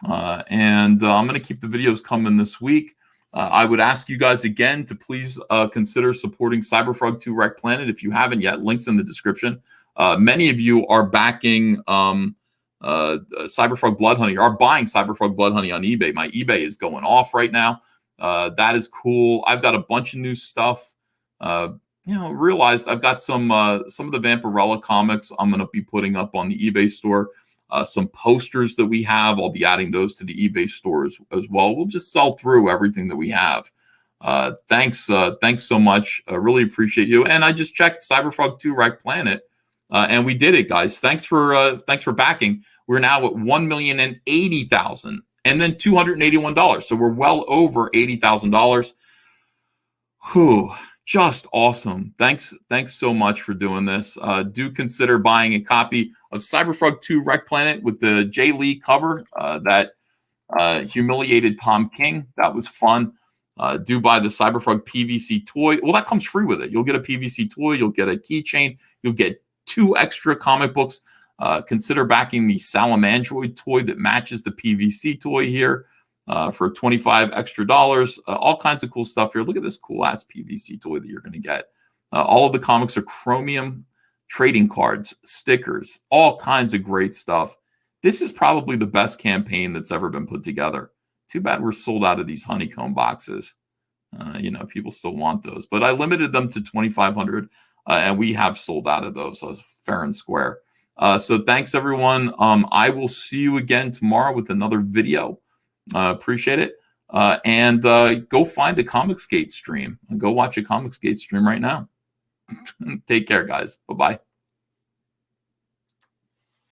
And I'm going to keep the videos coming this week. I would ask you guys again to please consider supporting Cyberfrog 2 Wreck Planet if you haven't yet. Links in the description. Many of you are backing Cyberfrog Blood Honey, are buying Cyberfrog Blood Honey on eBay. My eBay is going off right now. That is cool. I've got a bunch of new stuff realized I've got some of the Vampirella comics I'm going to be putting up on the eBay store. Some posters that we have, I'll be adding those to the eBay store as well. We'll just sell through everything that we have. Thanks so much. I really appreciate you. And I just checked Cyberfrog 2 Wreck Planet, and we did it, guys. Thanks for backing. We're now at $1,080,000, and then $281. So we're well over $80,000. Whew. Just awesome. Thanks so much for doing this. Do consider buying a copy of Cyberfrog 2 Wreck Planet with the Jay Lee cover that humiliated Tom King. That was fun. Do buy the Cyberfrog PVC toy. Well, that comes free with it. You'll get a PVC toy. You'll get a keychain. You'll get 2 extra comic books. Consider backing the Salamandroid toy that matches the PVC toy here. For $25 extra. All kinds of cool stuff here. Look at this cool ass PVC toy that you're going to get. All of the comics are chromium trading cards, stickers, all kinds of great stuff. This is probably the best campaign that's ever been put together. Too bad we're sold out of these honeycomb boxes. People still want those, but I limited them to 2,500, and we have sold out of those. So fair and square. So thanks everyone. I will see you again tomorrow with another video. Appreciate it. And go find a Comicsgate stream and go watch a Comicsgate stream right now. Take care, guys. Bye-bye.